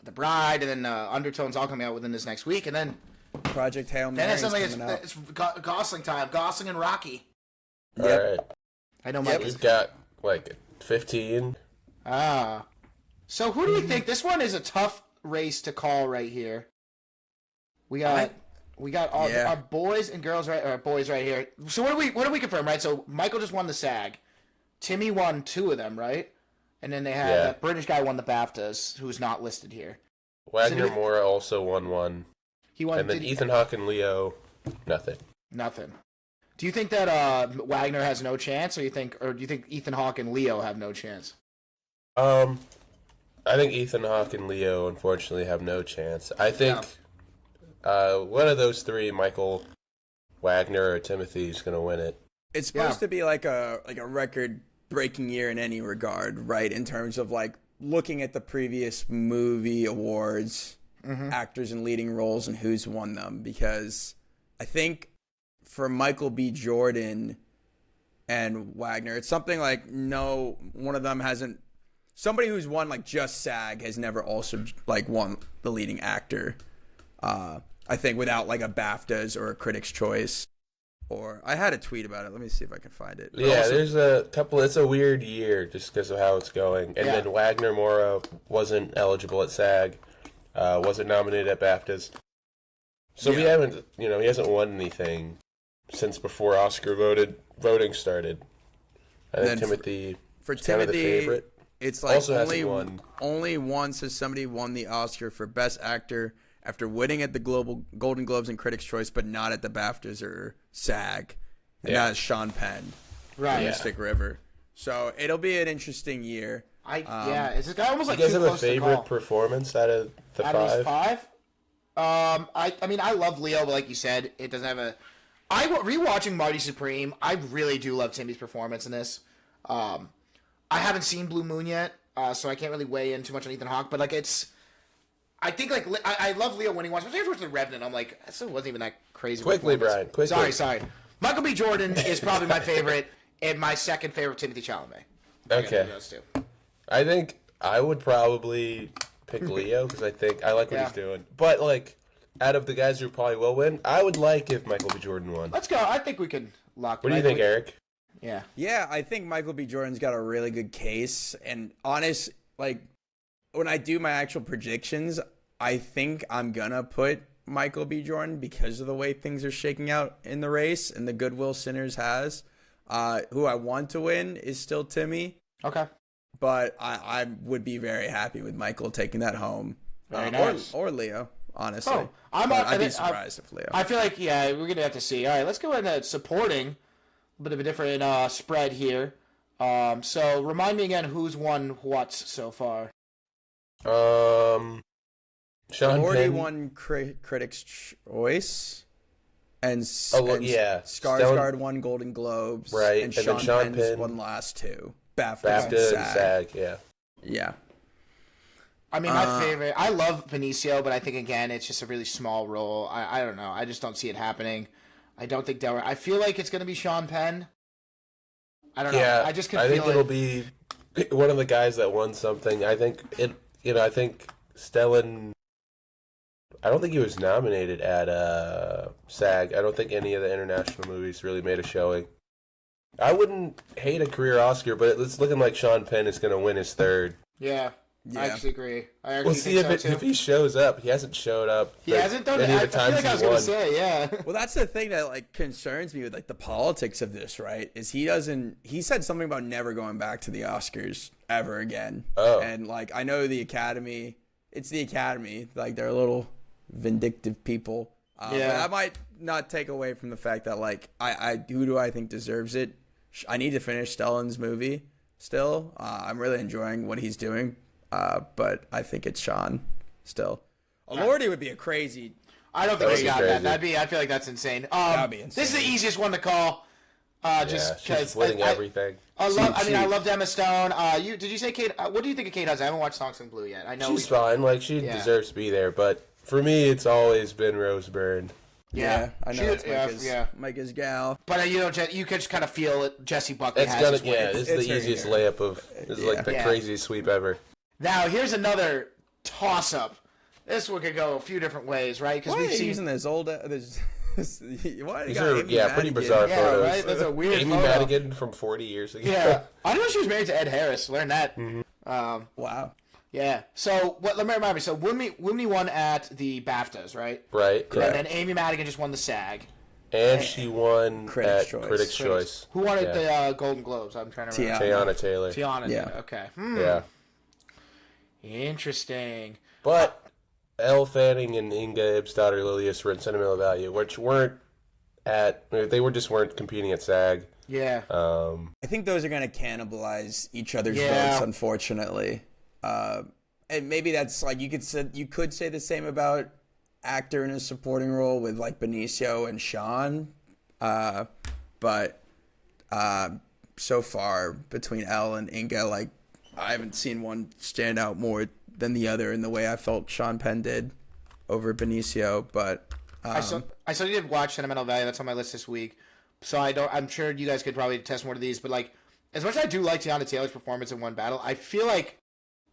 The Bride, and then Undertone's all coming out within this next week, and then Project Hail Mary it's is something. coming out. It's Gosling time. Gosling and Rocky. All right. I know Mike is. We've got like 15. So who do you think? This one is a tough race to call right here. We got all Yeah. our boys and girls boys right here. So what do we confirm, right? So Michael just won the SAG. Timmy won 2 of them, right? And then they had Yeah. that British guy won the BAFTAs, who's not listed here. Wagner So Mora also won one. He won And then Ethan Hawke and Leo, nothing. nothing. Do you think that Wagner has no chance, or do you think Ethan Hawke and Leo have no chance? I think Ethan Hawke and Leo unfortunately have no chance. I think one of those 3, Michael, Wagner, or Timothy, is going to win it. It's supposed to be like a record-breaking year in any regard, right? In terms of like looking at the previous movie awards, actors in leading roles, and who's won them. Because I think for Michael B. Jordan and Wagner, it's something like no one of them hasn't. Somebody who's won like just SAG has never also like won the leading actor. I think without like a BAFTAs or a Critics' Choice. Or I had a tweet about it. Let me see if I can find it. But Yeah, also- there's a couple. It's a weird year just because of how it's going. And then Wagner Mora wasn't eligible at SAG, wasn't nominated at BAFTAs. So we haven't, he hasn't won anything since before Oscar voting started. I think then Timothy for is kind of the Timothy, favorite. it's like Also hasn't won. only once has somebody won the Oscar for Best Actor after winning at the Golden Globes and Critics' Choice, but not at the BAFTAs or SAG. And that is Sean Penn, Right. Mystic River. So it'll be an interesting year. Is this guy almost like You guys too have a close to favorite call? performance out of the Out of these 5? 5? I mean, I love Leo, but like you said, it doesn't have a. Rewatching Marty Supreme, I really do love Timmy's performance in this. I haven't seen Blue Moon yet, so I can't really weigh in too much on Ethan Hawke. But like, I think like I love Leo winning once, especially for the Revenant. I'm like, that still wasn't even that crazy. Quickly, performance. Brian. Quickly. Sorry. Michael B. Jordan is probably my favorite, and my second favorite Timothy Chalamet. Okay. Those 2. I think I would probably pick Leo because I like what he's doing. But like, out of the guys who probably will win, I would like if Michael B. Jordan won. Let's go. I think we can lock. What do you think, Eric? Yeah. Yeah, I think Michael B. Jordan's got a really good case. And honest, like, when I do my actual predictions, I think I'm gonna put Michael B. Jordan because of the way things are shaking out in the race and the goodwill Sinners has. Who I want to win is still Timmy, Okay. but I would be very happy with Michael taking that home. Very nice. Or Leo, honestly. Oh, I'm But up- I'd be and surprised if Leo. I feel like, we're going to have to see. All right, let's go ahead and supporting. A bit of a different spread here. So remind me again who's won what so far. Sean already Penn. won Critics' Choice, and yeah. Skarsgård won Golden Globes, Right, And and then Sean Sean Penn's Penn- won last 2, BAFTA, BAFTA and and SAG. SAG, yeah. Yeah, I mean, my favorite. I love Benicio, but I think again it's just a really small role. I don't know. I just don't see it happening. I don't think Delroy. I feel like it's going to be Sean Penn. I don't know. Yeah, I just can I feel think it. it'll be one of the guys that won something. I think I think Stellan. I don't think he was nominated at SAG. I don't think any of the international movies really made a showing. I wouldn't hate a career Oscar, but it's looking like Sean Penn is going to win his third. Yeah. Yeah. I actually agree. I actually We'll see if he shows up. He hasn't showed up. He hasn't done it. any of I the feel times like I was he's going won. to say, yeah. Well, that's the thing that like concerns me with like the politics of this, right? Is he said something about never going back to the Oscars ever again. Oh. And like I know the Academy, it's the Academy, like they're little vindictive people. Yeah. But that might not take away from the fact that like who do I think deserves it? I need to finish Stellan's movie still. I'm really enjoying what he's doing. But I think it's Sean still. Lordy would be a crazy. I don't think That he would got be that. crazy. I feel like that's insane. That'd be insane. This is the easiest one to call. Just She's because winning everything. I loved Emma Stone. Did you say Kate? What do you think of Kate Hudson? I haven't watched Songs in Blue yet. I know She's fine. Like, she Yeah. deserves to be there. But for me, it's always been Rose Byrne. Yeah, I know it's yeah. Micah's gal. But you could just kind of feel it. Jesse Buckley It's has gonna, his win. this is It's the her easiest year. layup of. This is like the Yeah. craziest sweep ever. Now here's another toss-up. This one could go a few different ways, right? Because Why are we've you seen. using this old? Why do you These got are Amy pretty Madigan? bizarre Yeah, photos. right? That's a weird Amy photo. Madigan from 40 years ago. Yeah, I know she was married to Ed Harris. Learn that. Wow. Yeah. So let me remind me. So Woodney won at the BAFTAs, right? Right. Correct. And then Amy Madigan just won the SAG. And she won Critics' at Choice. Critics' Choice. Who won at Yeah. the Golden Globes? I'm trying to remember. Tiana. Tiana Taylor. Tiana. Yeah. did. Okay. Yeah. Interesting. But Elle Fanning and Inga Ibsdottir Lilius were in Sentimental Value, which weren't they weren't competing at SAG. Yeah. I think those are going to cannibalize each other's Yeah. votes, unfortunately. And maybe that's like you could say the same about actor in a supporting role with like Benicio and Sean, but so far between Elle and Inga, like I haven't seen one stand out more than the other in the way I felt Sean Penn did over Benicio. But I still need to watch Sentimental Value. That's on my list this week. So I'm sure you guys could probably test more of these. But like, as much as I do like Tiana Taylor's performance in One Battle, I feel like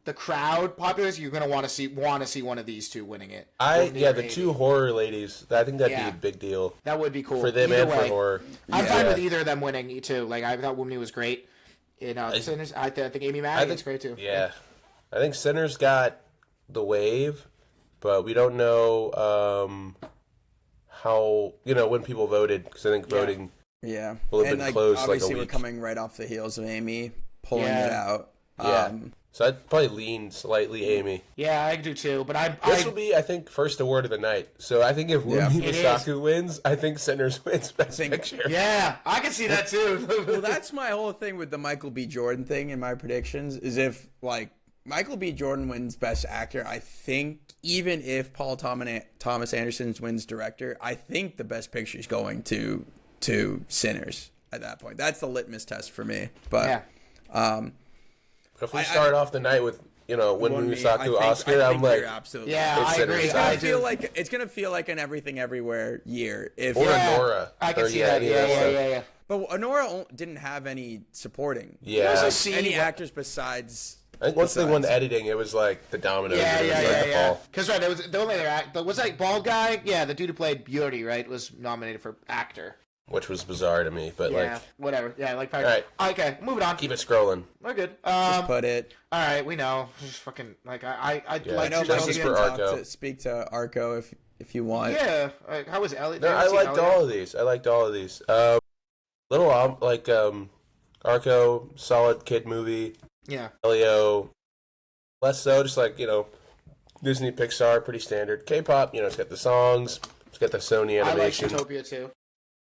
the crowd populace, you're gonna want to see one of these two winning it. The two horror ladies. I think that'd be a big deal That would be cool for them Either and way, for horror. I'm Yeah. fine with either of them winning too. Like I thought Woodney was great. Sinners, I think Amy Madigan's great too. Yeah, I think Sinners got the wave, but we don't know how when people voted, because I think voting. yeah, Will have and been like closed, like, a obviously we're week. coming right off the heels of Amy pulling Yeah. it out. Yeah. So I'd probably lean slightly Amy. Yeah, I do too. But This will be, I think, first award of the night. So I think if Wumi It Masaku wins, I think Sinners wins Best Picture. yeah, I can see that too. Well, that's my whole thing with the Michael B. Jordan thing in my predictions is if like Michael B. Jordan wins Best Actor, I think even if Paul Thomas Anderson wins Director, I think the Best Picture is going to Sinners at that point. That's the litmus test for me. But If we start off the night with Wumi Masaku Oscar, I'm like, you're absolutely Yeah, It's I Sinners. agree. It's I I feel do. like it's gonna feel like an Everything Everywhere year. If or Nora. I can Or, see that. any of that stuff. Yeah. but Honora didn't have any supporting. Yeah. Any actors besides. I think once they won besides- editing, it was like the dominoes. Yeah. and it was like the fall. Because there was the only other act. Was that bald guy? Yeah, the dude who played Beauty, right, was nominated for actor. Which was bizarre to me, but Yeah, like, whatever. Yeah, like. all right, Okay, moving on. keep it scrolling. We're good. Just put it. All right, we know. Just fucking like I Yeah. like I know, to Justice Mike, for you can Arco. speak to Arco if you want. Yeah, how was Elliot? No, I liked all of these. Arco, solid kid movie. Yeah, Elio, less so, just like, Disney, Pixar, pretty standard. K-pop, it's got the songs, it's got the Sony I like animation. Zootopia too.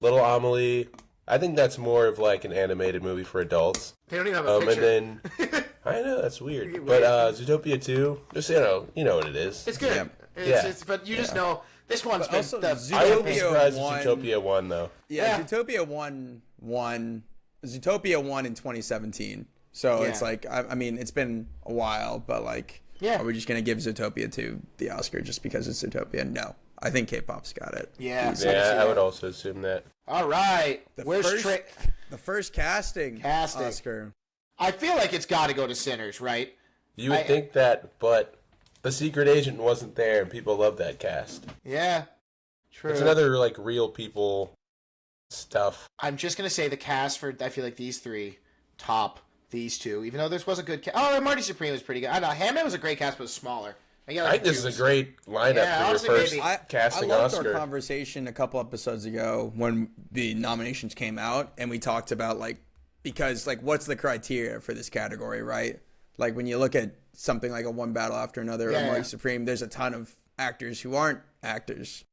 Little Amelie, I think that's more of like an animated movie for adults. They don't even have a picture. And then, I know, that's weird. But Zootopia 2, just, you know what it is. It's good. Yeah. It's but you just know this one's But been also the I would be Zootopia surprised if won- Zootopia won, though. Yeah, Yeah. Zootopia won in 2017. So Yeah. it's like I mean it's been a while, but like Yeah. are we just gonna give Zootopia to the Oscar just because it's Zootopia? No, I think K-pop's got it. Yeah. Easily. Yeah, I would also assume that. All right. Where's first- The first casting Oscar. I feel like it's got to go to Sinners, right? You would think that, but The Secret Agent wasn't there, and people love that cast. Yeah. True. It's another, like, real people stuff. I'm just gonna say the cast for I feel like these three top these two, even though this was a good cast. Oh, and Marty Supreme was pretty good. I don't know. Hammond was a great cast, but was smaller. I think this is a great lineup Yeah, for your honestly, first maybe. casting I loved Oscar. our conversation a couple episodes ago when the nominations came out, and we talked about because what's the criteria for this category, right? Like when you look at something like a One Battle After Another or Marty Supreme, there's a ton of actors who aren't actors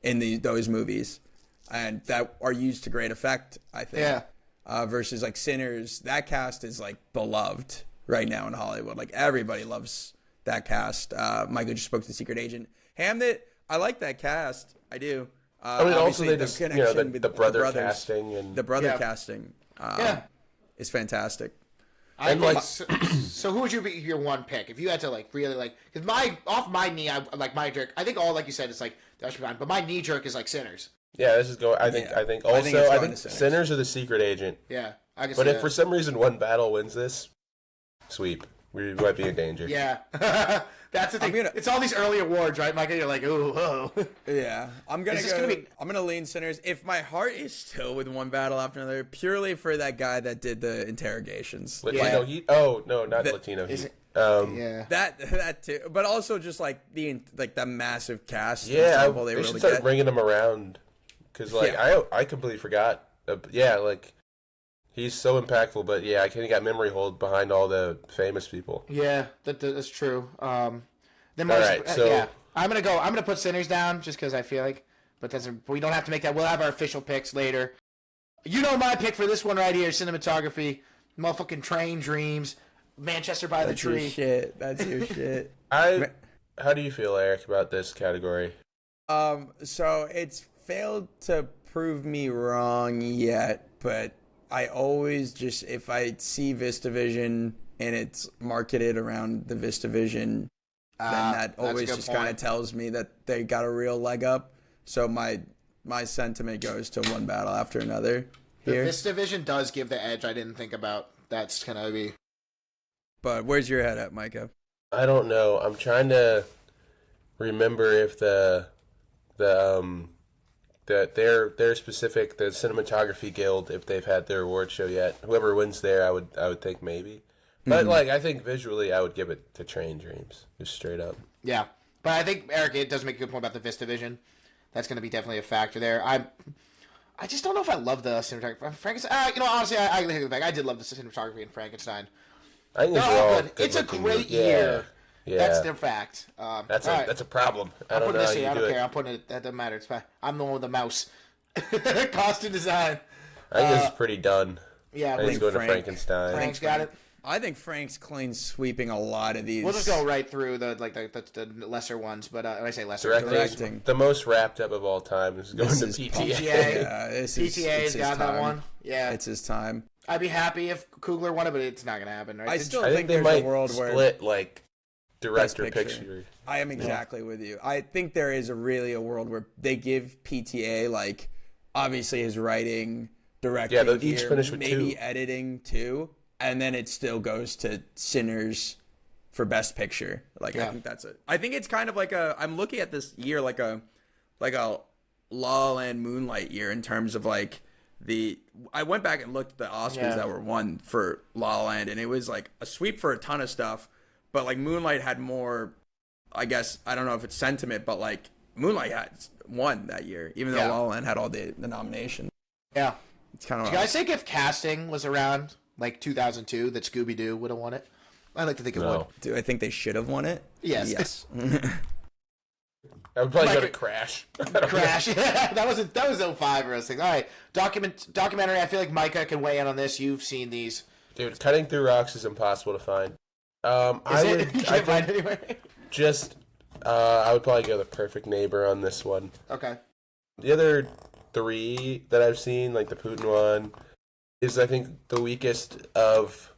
in those movies, and that are used to great effect, I think. Yeah. Versus Sinners, that cast is beloved right now in Hollywood. Everybody loves that cast. Michael just spoke to the Secret Agent. Hamnet, I like that cast. I do. I mean, also they just connection the with brother brothers, casting and the brother casting. Is fantastic. So who would you be your one pick if you had to really because off my knee I like my jerk. I think all like you said is that should be fine, but my knee jerk is Sinners. Yeah, this is going. I think Sinners or the Secret Agent. Yeah, I can. But see if that. for some reason One Battle wins this, sweep. We might be in danger. Yeah, that's the thing. It's all these early awards, right, Micah? You're like, ooh, oh. Yeah, I'm gonna lean Sinners. If my heart is still with One Battle After Another, purely for that guy that did the interrogations. Latino Heat? Oh no, not Latino Heat. Yeah, that too, but also just the massive cast. Yeah, they should really start bringing them around because I completely forgot. He's so impactful, but I kind of got memory hold behind all the famous people. Yeah, that's true. I'm gonna put Sinners down just because I feel like, but we don't have to make that. We'll have our official picks later. You know my pick for this one right here: cinematography, motherfucking Train Dreams, Manchester by the Tree. That's your shit. How do you feel, Eric, about this category? So it's failed to prove me wrong yet, but I always just, if I see VistaVision and it's marketed around the VistaVision, then that always just kind of tells me that they got a real leg up. So my sentiment goes to One Battle After Another here. The VistaVision does give the edge I didn't think about. That's kind of be. But where's your head at, Micah? I don't know. I'm trying to remember if their specific the cinematography guild, if they've had their award show yet. Whoever wins there, I would think maybe. But I think visually I would give it to Train Dreams, just straight up. Yeah. But I think Eric, it does make a good point about the VistaVision. That's going to be definitely a factor there. I just don't know if I love the cinematography. Frankenstein, honestly, I take it back. I did love the cinematography in Frankenstein. I think They're these are all all good. It's a great Yeah. year. Yeah. That's their fact. That's a problem. I don't know how you I do don't it. care. I'm putting it. That doesn't matter. It's fine. I'm the one with the mouse. Costume design. I think this is pretty done. Yeah, I think it's going to Frankenstein. Frank's got it. I think Frank's clean sweeping a lot of these. We'll just go right through the lesser ones, but when I say lesser, Directing. The most wrapped up of all time is going to PTA. Yeah, PTA's got that one. Yeah, it's his time. I'd be happy if Coogler won it, but it's not going to happen, right? I still I think they there's might a world split where director Best Picture. picture. I am exactly with you. I think there is a world where they give PTA obviously his writing, directing, Yeah, they'll each finish with maybe 2. editing too, and then it still goes to Sinners for Best Picture. I think that's it. I think it's kind of I'm looking at this year like a La La Land Moonlight year in terms of I went back and looked at the Oscars that were won for La La Land, and it was a sweep for a ton of stuff, but Moonlight had more, I guess, I don't know if it's sentiment, but Moonlight had won that year, even though La La Land had all the nominations. Yeah. It's kind of. Do you guys think if casting was around 2002 that Scooby-Doo would have won it? I like to think it would. Do I think they should have won it? Yes. I would probably go to Crash. Crash. that was 05 or 06. All right. Documentary. I feel like Micah can weigh in on this. You've seen these. Dude, Cutting Through Rocks is impossible to find. You can't find it anywhere? I would probably go The Perfect Neighbor on this one. Okay. The other 3 that I've seen, the Putin one, is I think the weakest of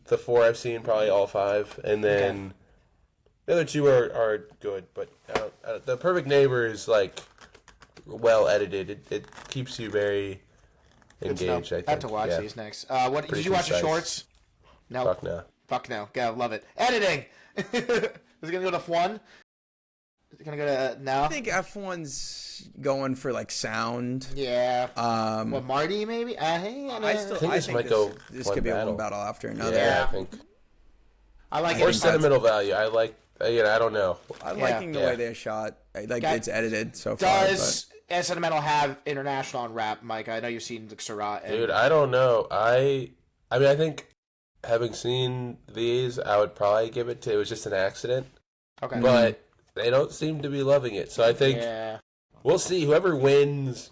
the 4 I've seen, probably all 5, and then the other 2 are good. But The Perfect Neighbor is well edited. It keeps you very engaged. I think. I have to watch these next. What did you watch the shorts? No. Fuck no. Fuck no. God, love it. Editing. Is it gonna go to 1? Gonna go to no. I think F1's going for like sound. Yeah. What, Marty maybe? I think this might go this one could be battle. one battle after another. Yeah, I think. I like Or it. sentimental value. I like. I don't know. I'm liking the way they're shot. Like it's edited so far. Does sentimental have international on rap, Mike? I know you've seen the Surat. Dude, I don't know. I mean, I think having seen these, I would probably give it to. It was just an accident. Okay. But they don't seem to be loving it. So I think we'll see. Whoever wins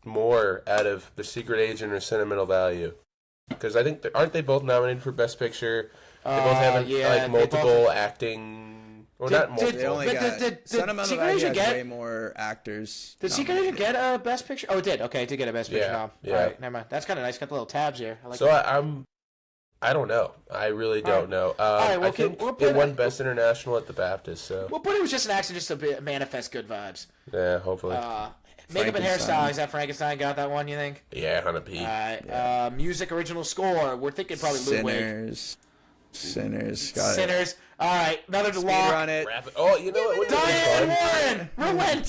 more out of The Secret Agent or Sentimental Value. Because I think, aren't they both nominated for Best Picture? They both have like multiple acting. Or not multiple. They only got Sentimental Value has way more actors. Did Secret Agent get a Best Picture? Oh, it did. Okay, it did get a Best Picture nom. Yeah. All right, never mind. That's kind of nice. Got the little tabs here. I like So I don't know. I really don't know. right, I think it won Best International at the Baptist. So we'll put it was just an accident, just to manifest good vibes. yeah, hopefully. Makeup and hairstyle. Is that Frankenstein got that one? You think? Yeah, 100p. All right. Music, original score. We're thinking probably Ludwig. Sinners. Got Sinners. It. All right, another to lock. Run it. Oh, you know what? Diane Warren. Relent.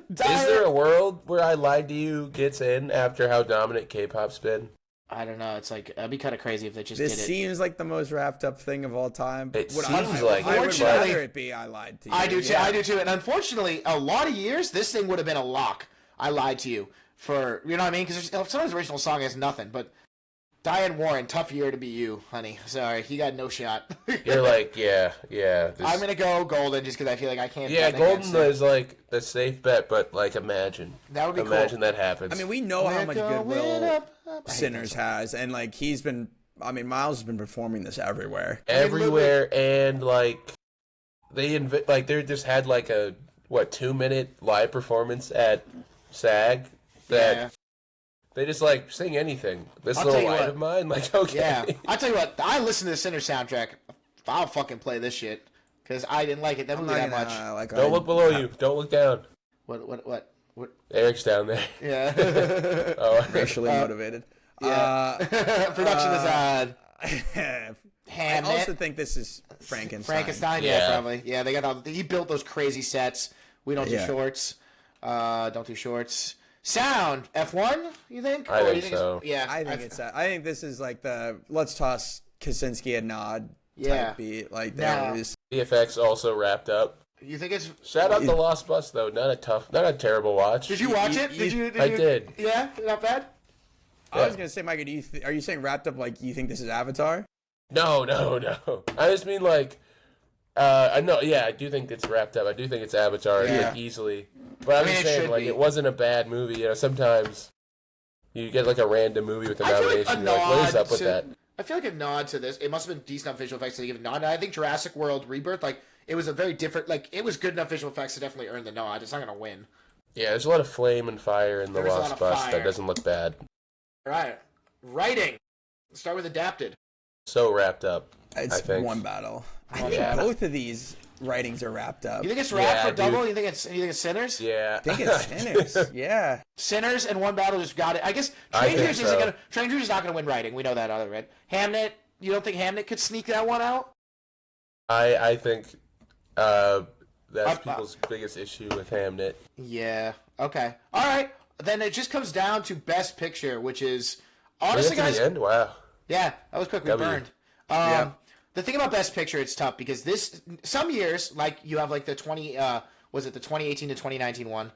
Is there a world where I Lied to You gets in after how dominant K-pop's been? I don't know. It's like it'd be kind of crazy if they just This did it. seems like the most wrapped up thing of all time. It seems I like would it, rather it be I Lied to You. I do too. I do too. And unfortunately, a lot of years, this thing would have been a lock. I Lied to You for you know what I mean? Because sometimes the original song has nothing. But Diane Warren, tough year to be you, honey. Sorry, you got no shot. You're like, yeah. I'm gonna go Golden just because I feel like I can't. Yeah, Golden is like the safe bet, but like imagine that would be imagine cool. that happens. I mean, we know how much goodwill Sinners has, and like he's been. I mean, Miles has been performing this everywhere. Everywhere, and like they just had like a 2-minute live performance at SAG that they just like sing anything. This little light of mine, like okay. Yeah, I'll tell you what. I listen to the Sinner soundtrack. I'll fucking play this shit because I didn't like it that movie that much. Don't look below you. Don't look down. What? Eric's down there. Yeah. Racially motivated. Yeah. Production design. I also think this is Frankenstein. Yeah, probably. Yeah, they got he built those crazy sets. We don't do shorts. Don't do shorts. Sound F1. You think? I think so. I think this is like the let's toss Kaczynski a nod. Type beat. Like there was. VFX also wrapped up. You think it's shout out the Lost Bus though? Not a terrible watch. Did you watch it? I did. Yeah, not bad. I was gonna say, Micah, are you saying wrapped up like you think this is Avatar? No. I just mean like, I know. Yeah, I do think it's wrapped up. I do think it's Avatar like, easily. But I'm just saying, like, it wasn't a bad movie. You know, sometimes you get like a random movie with a nomination. You're like, what is up with that? I feel like a nod to this. It must have been decent enough visual effects to give a nod. And I think Jurassic World Rebirth, like, it was a very different. Like, it was good enough visual effects to definitely earn the nod. It's not gonna win. Yeah, there's a lot of flame and fire in the Lost Bus that doesn't look bad. All right, writing. Let's start with adapted. So wrapped up. It's I think. one battle. I think both of these writings are wrapped up. You think it's wrapped for double? You think it's Sinners? Yeah. I think it's Sinners. Yeah. Sinners and one battle just got it. I guess Strangers is not gonna win writing. We know that already. Hamnet. You don't think Hamnet could sneak that one out? I think that's people's biggest issue with Hamnet. Yeah. Okay. All right. Then it just comes down to Best Picture, which is honestly, guys. The end? Wow. Yeah, that was quick. We burned. The thing about Best Picture, it's tough because some years, like you have like the 2018 to 2019 one,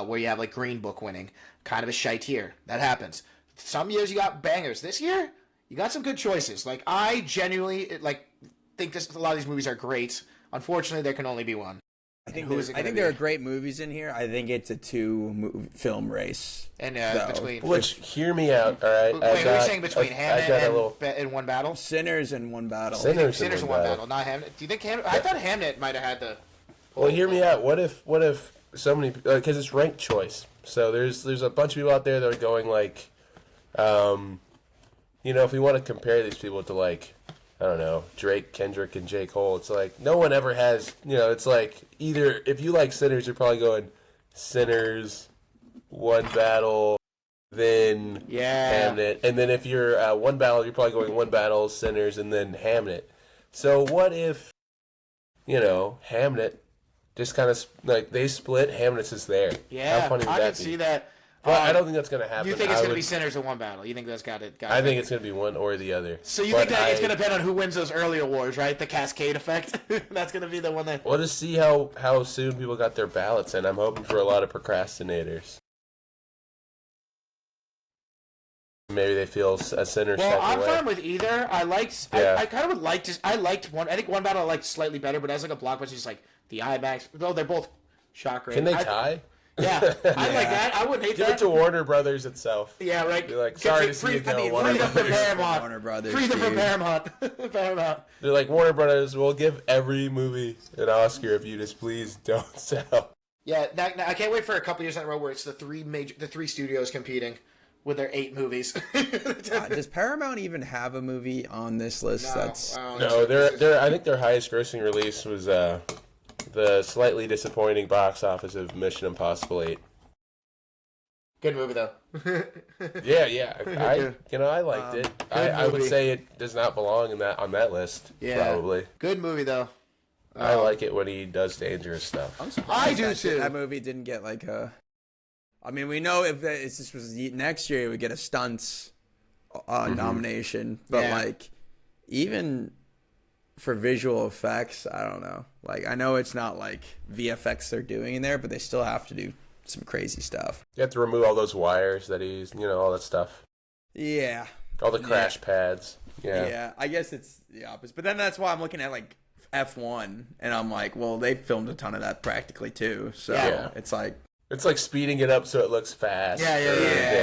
where you have like Green Book winning, kind of a shite year. That happens. Some years you got bangers. This year, you got some good choices. Like I genuinely think a lot of these movies are great. Unfortunately, there can only be one. I think there are great movies in here. I think it's a two-film race. And between which hear me out, all right? Wait, are you saying between Hamnet and One Battle? Sinners and One Battle. Sinners and One Battle, not Hamnet. Do you think Hamnet? I thought Hamnet might have had the. Well, hear me out. What if so many? Because it's ranked choice. So there's a bunch of people out there that are going like, if we want to compare these people to like, I don't know, Drake, Kendrick, and J. Cole, it's like no one ever has, it's like either if you like Sinners, you're probably going Sinners, One Battle, then Hamnet. And then if you're One Battle, you're probably going One Battle, Sinners, and then Hamnet. So what if Hamnet. Just kind of like they split. Hamnet's is there. Yeah, How funny would I that can be? see that. But I don't think that's gonna happen. You think it's going to be Sinners in one battle? You think that's got it? I think it's gonna be one or the other. So you think that it's going to depend on who wins those earlier wars, right? The cascade effect. That's going to be the one that. Well, to see how soon people got their ballots in, I'm hoping for a lot of procrastinators. Maybe they feel a Sinner Well, second I'm way. fine with either. I liked. Yeah. I kind of would like to. I liked one. I think one battle I liked slightly better, but as like a blockbuster, just like the IMAX. Though they're both shock rated. Can they tie? Yeah, I like that. I wouldn't hate Give that. it to Warner Brothers itself. Yeah, right. Be like, sorry to see you go, Warner Freedom from Brothers. Paramount. Warner Brothers, Freedom from dude. Paramount. Paramount. They're like, Warner Brothers, we'll give every movie an Oscar if you just please don't sell. Yeah, I can't wait for a couple years in a row where it's the three studios competing with their 8 movies. Does Paramount even have a movie on this list? No, I think their highest grossing release was the slightly disappointing box office of Mission Impossible 8. Good movie though. Yeah. I liked it. I would movie. say it does not belong on that list. Yeah. Probably. Good movie though. I like it when he does dangerous stuff. I do too. That movie didn't get like a. I mean, we know if this was next year, it would get a stunts nomination, but Yeah. like even for visual effects, I don't know. Like I know it's not like VFX they're doing in there, but they still have to do some crazy stuff. You have to remove all those wires that he's, all that stuff. Yeah. All the crash pads. Yeah. Yeah, I guess it's the opposite. But then that's why I'm looking at like F1, and I'm like, well, they filmed a ton of that practically too. So Yeah. it's like. It's like speeding it up so it looks fast. Yeah,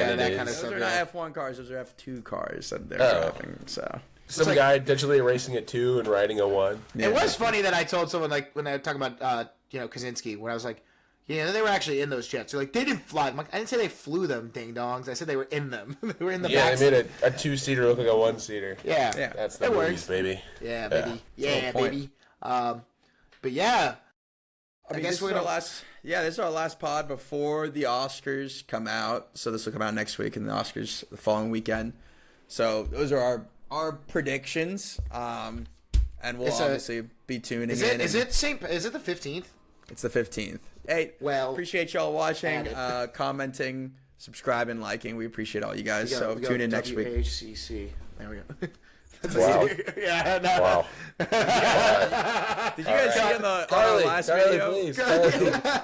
than that it kind of is. stuff. Those are Yeah. not F1 cars, those are F2 cars that they're driving. So Some guy digitally erasing a 2 and writing a 1. It was funny that I told someone like when I was talking about Kaczynski, when I was like, yeah, they were actually in those jets. They're like, they didn't fly. I'm like, I didn't say they flew them, ding dongs. I said they were in them. They were in the back. They made a 2-seater look like a 1-seater. Yeah, That's the it movies, works. baby. Yeah, baby. Yeah, point. baby. But yeah, I guess we're this is our last pod before the Oscars come out. So this will come out next week, and the Oscars the following weekend. So those are our predictions. And we'll obviously be tuning in. Is it the 15th? It's the 15th. Hey, Well, appreciate y'all watching, commenting, subscribing, liking. We appreciate all you guys. So tune in next week. WHCC. There we go. Wow. Yeah, no. Wow. Did you guys see in our last video? Please. Carly.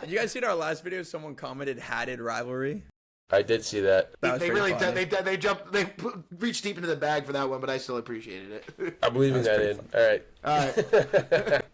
Did you guys see in our last video? Someone commented "hatted rivalry." I did see that. That was They pretty really funny. they reached deep into the bag for that one, but I still appreciated it. I'm leaving that in. All right. All right.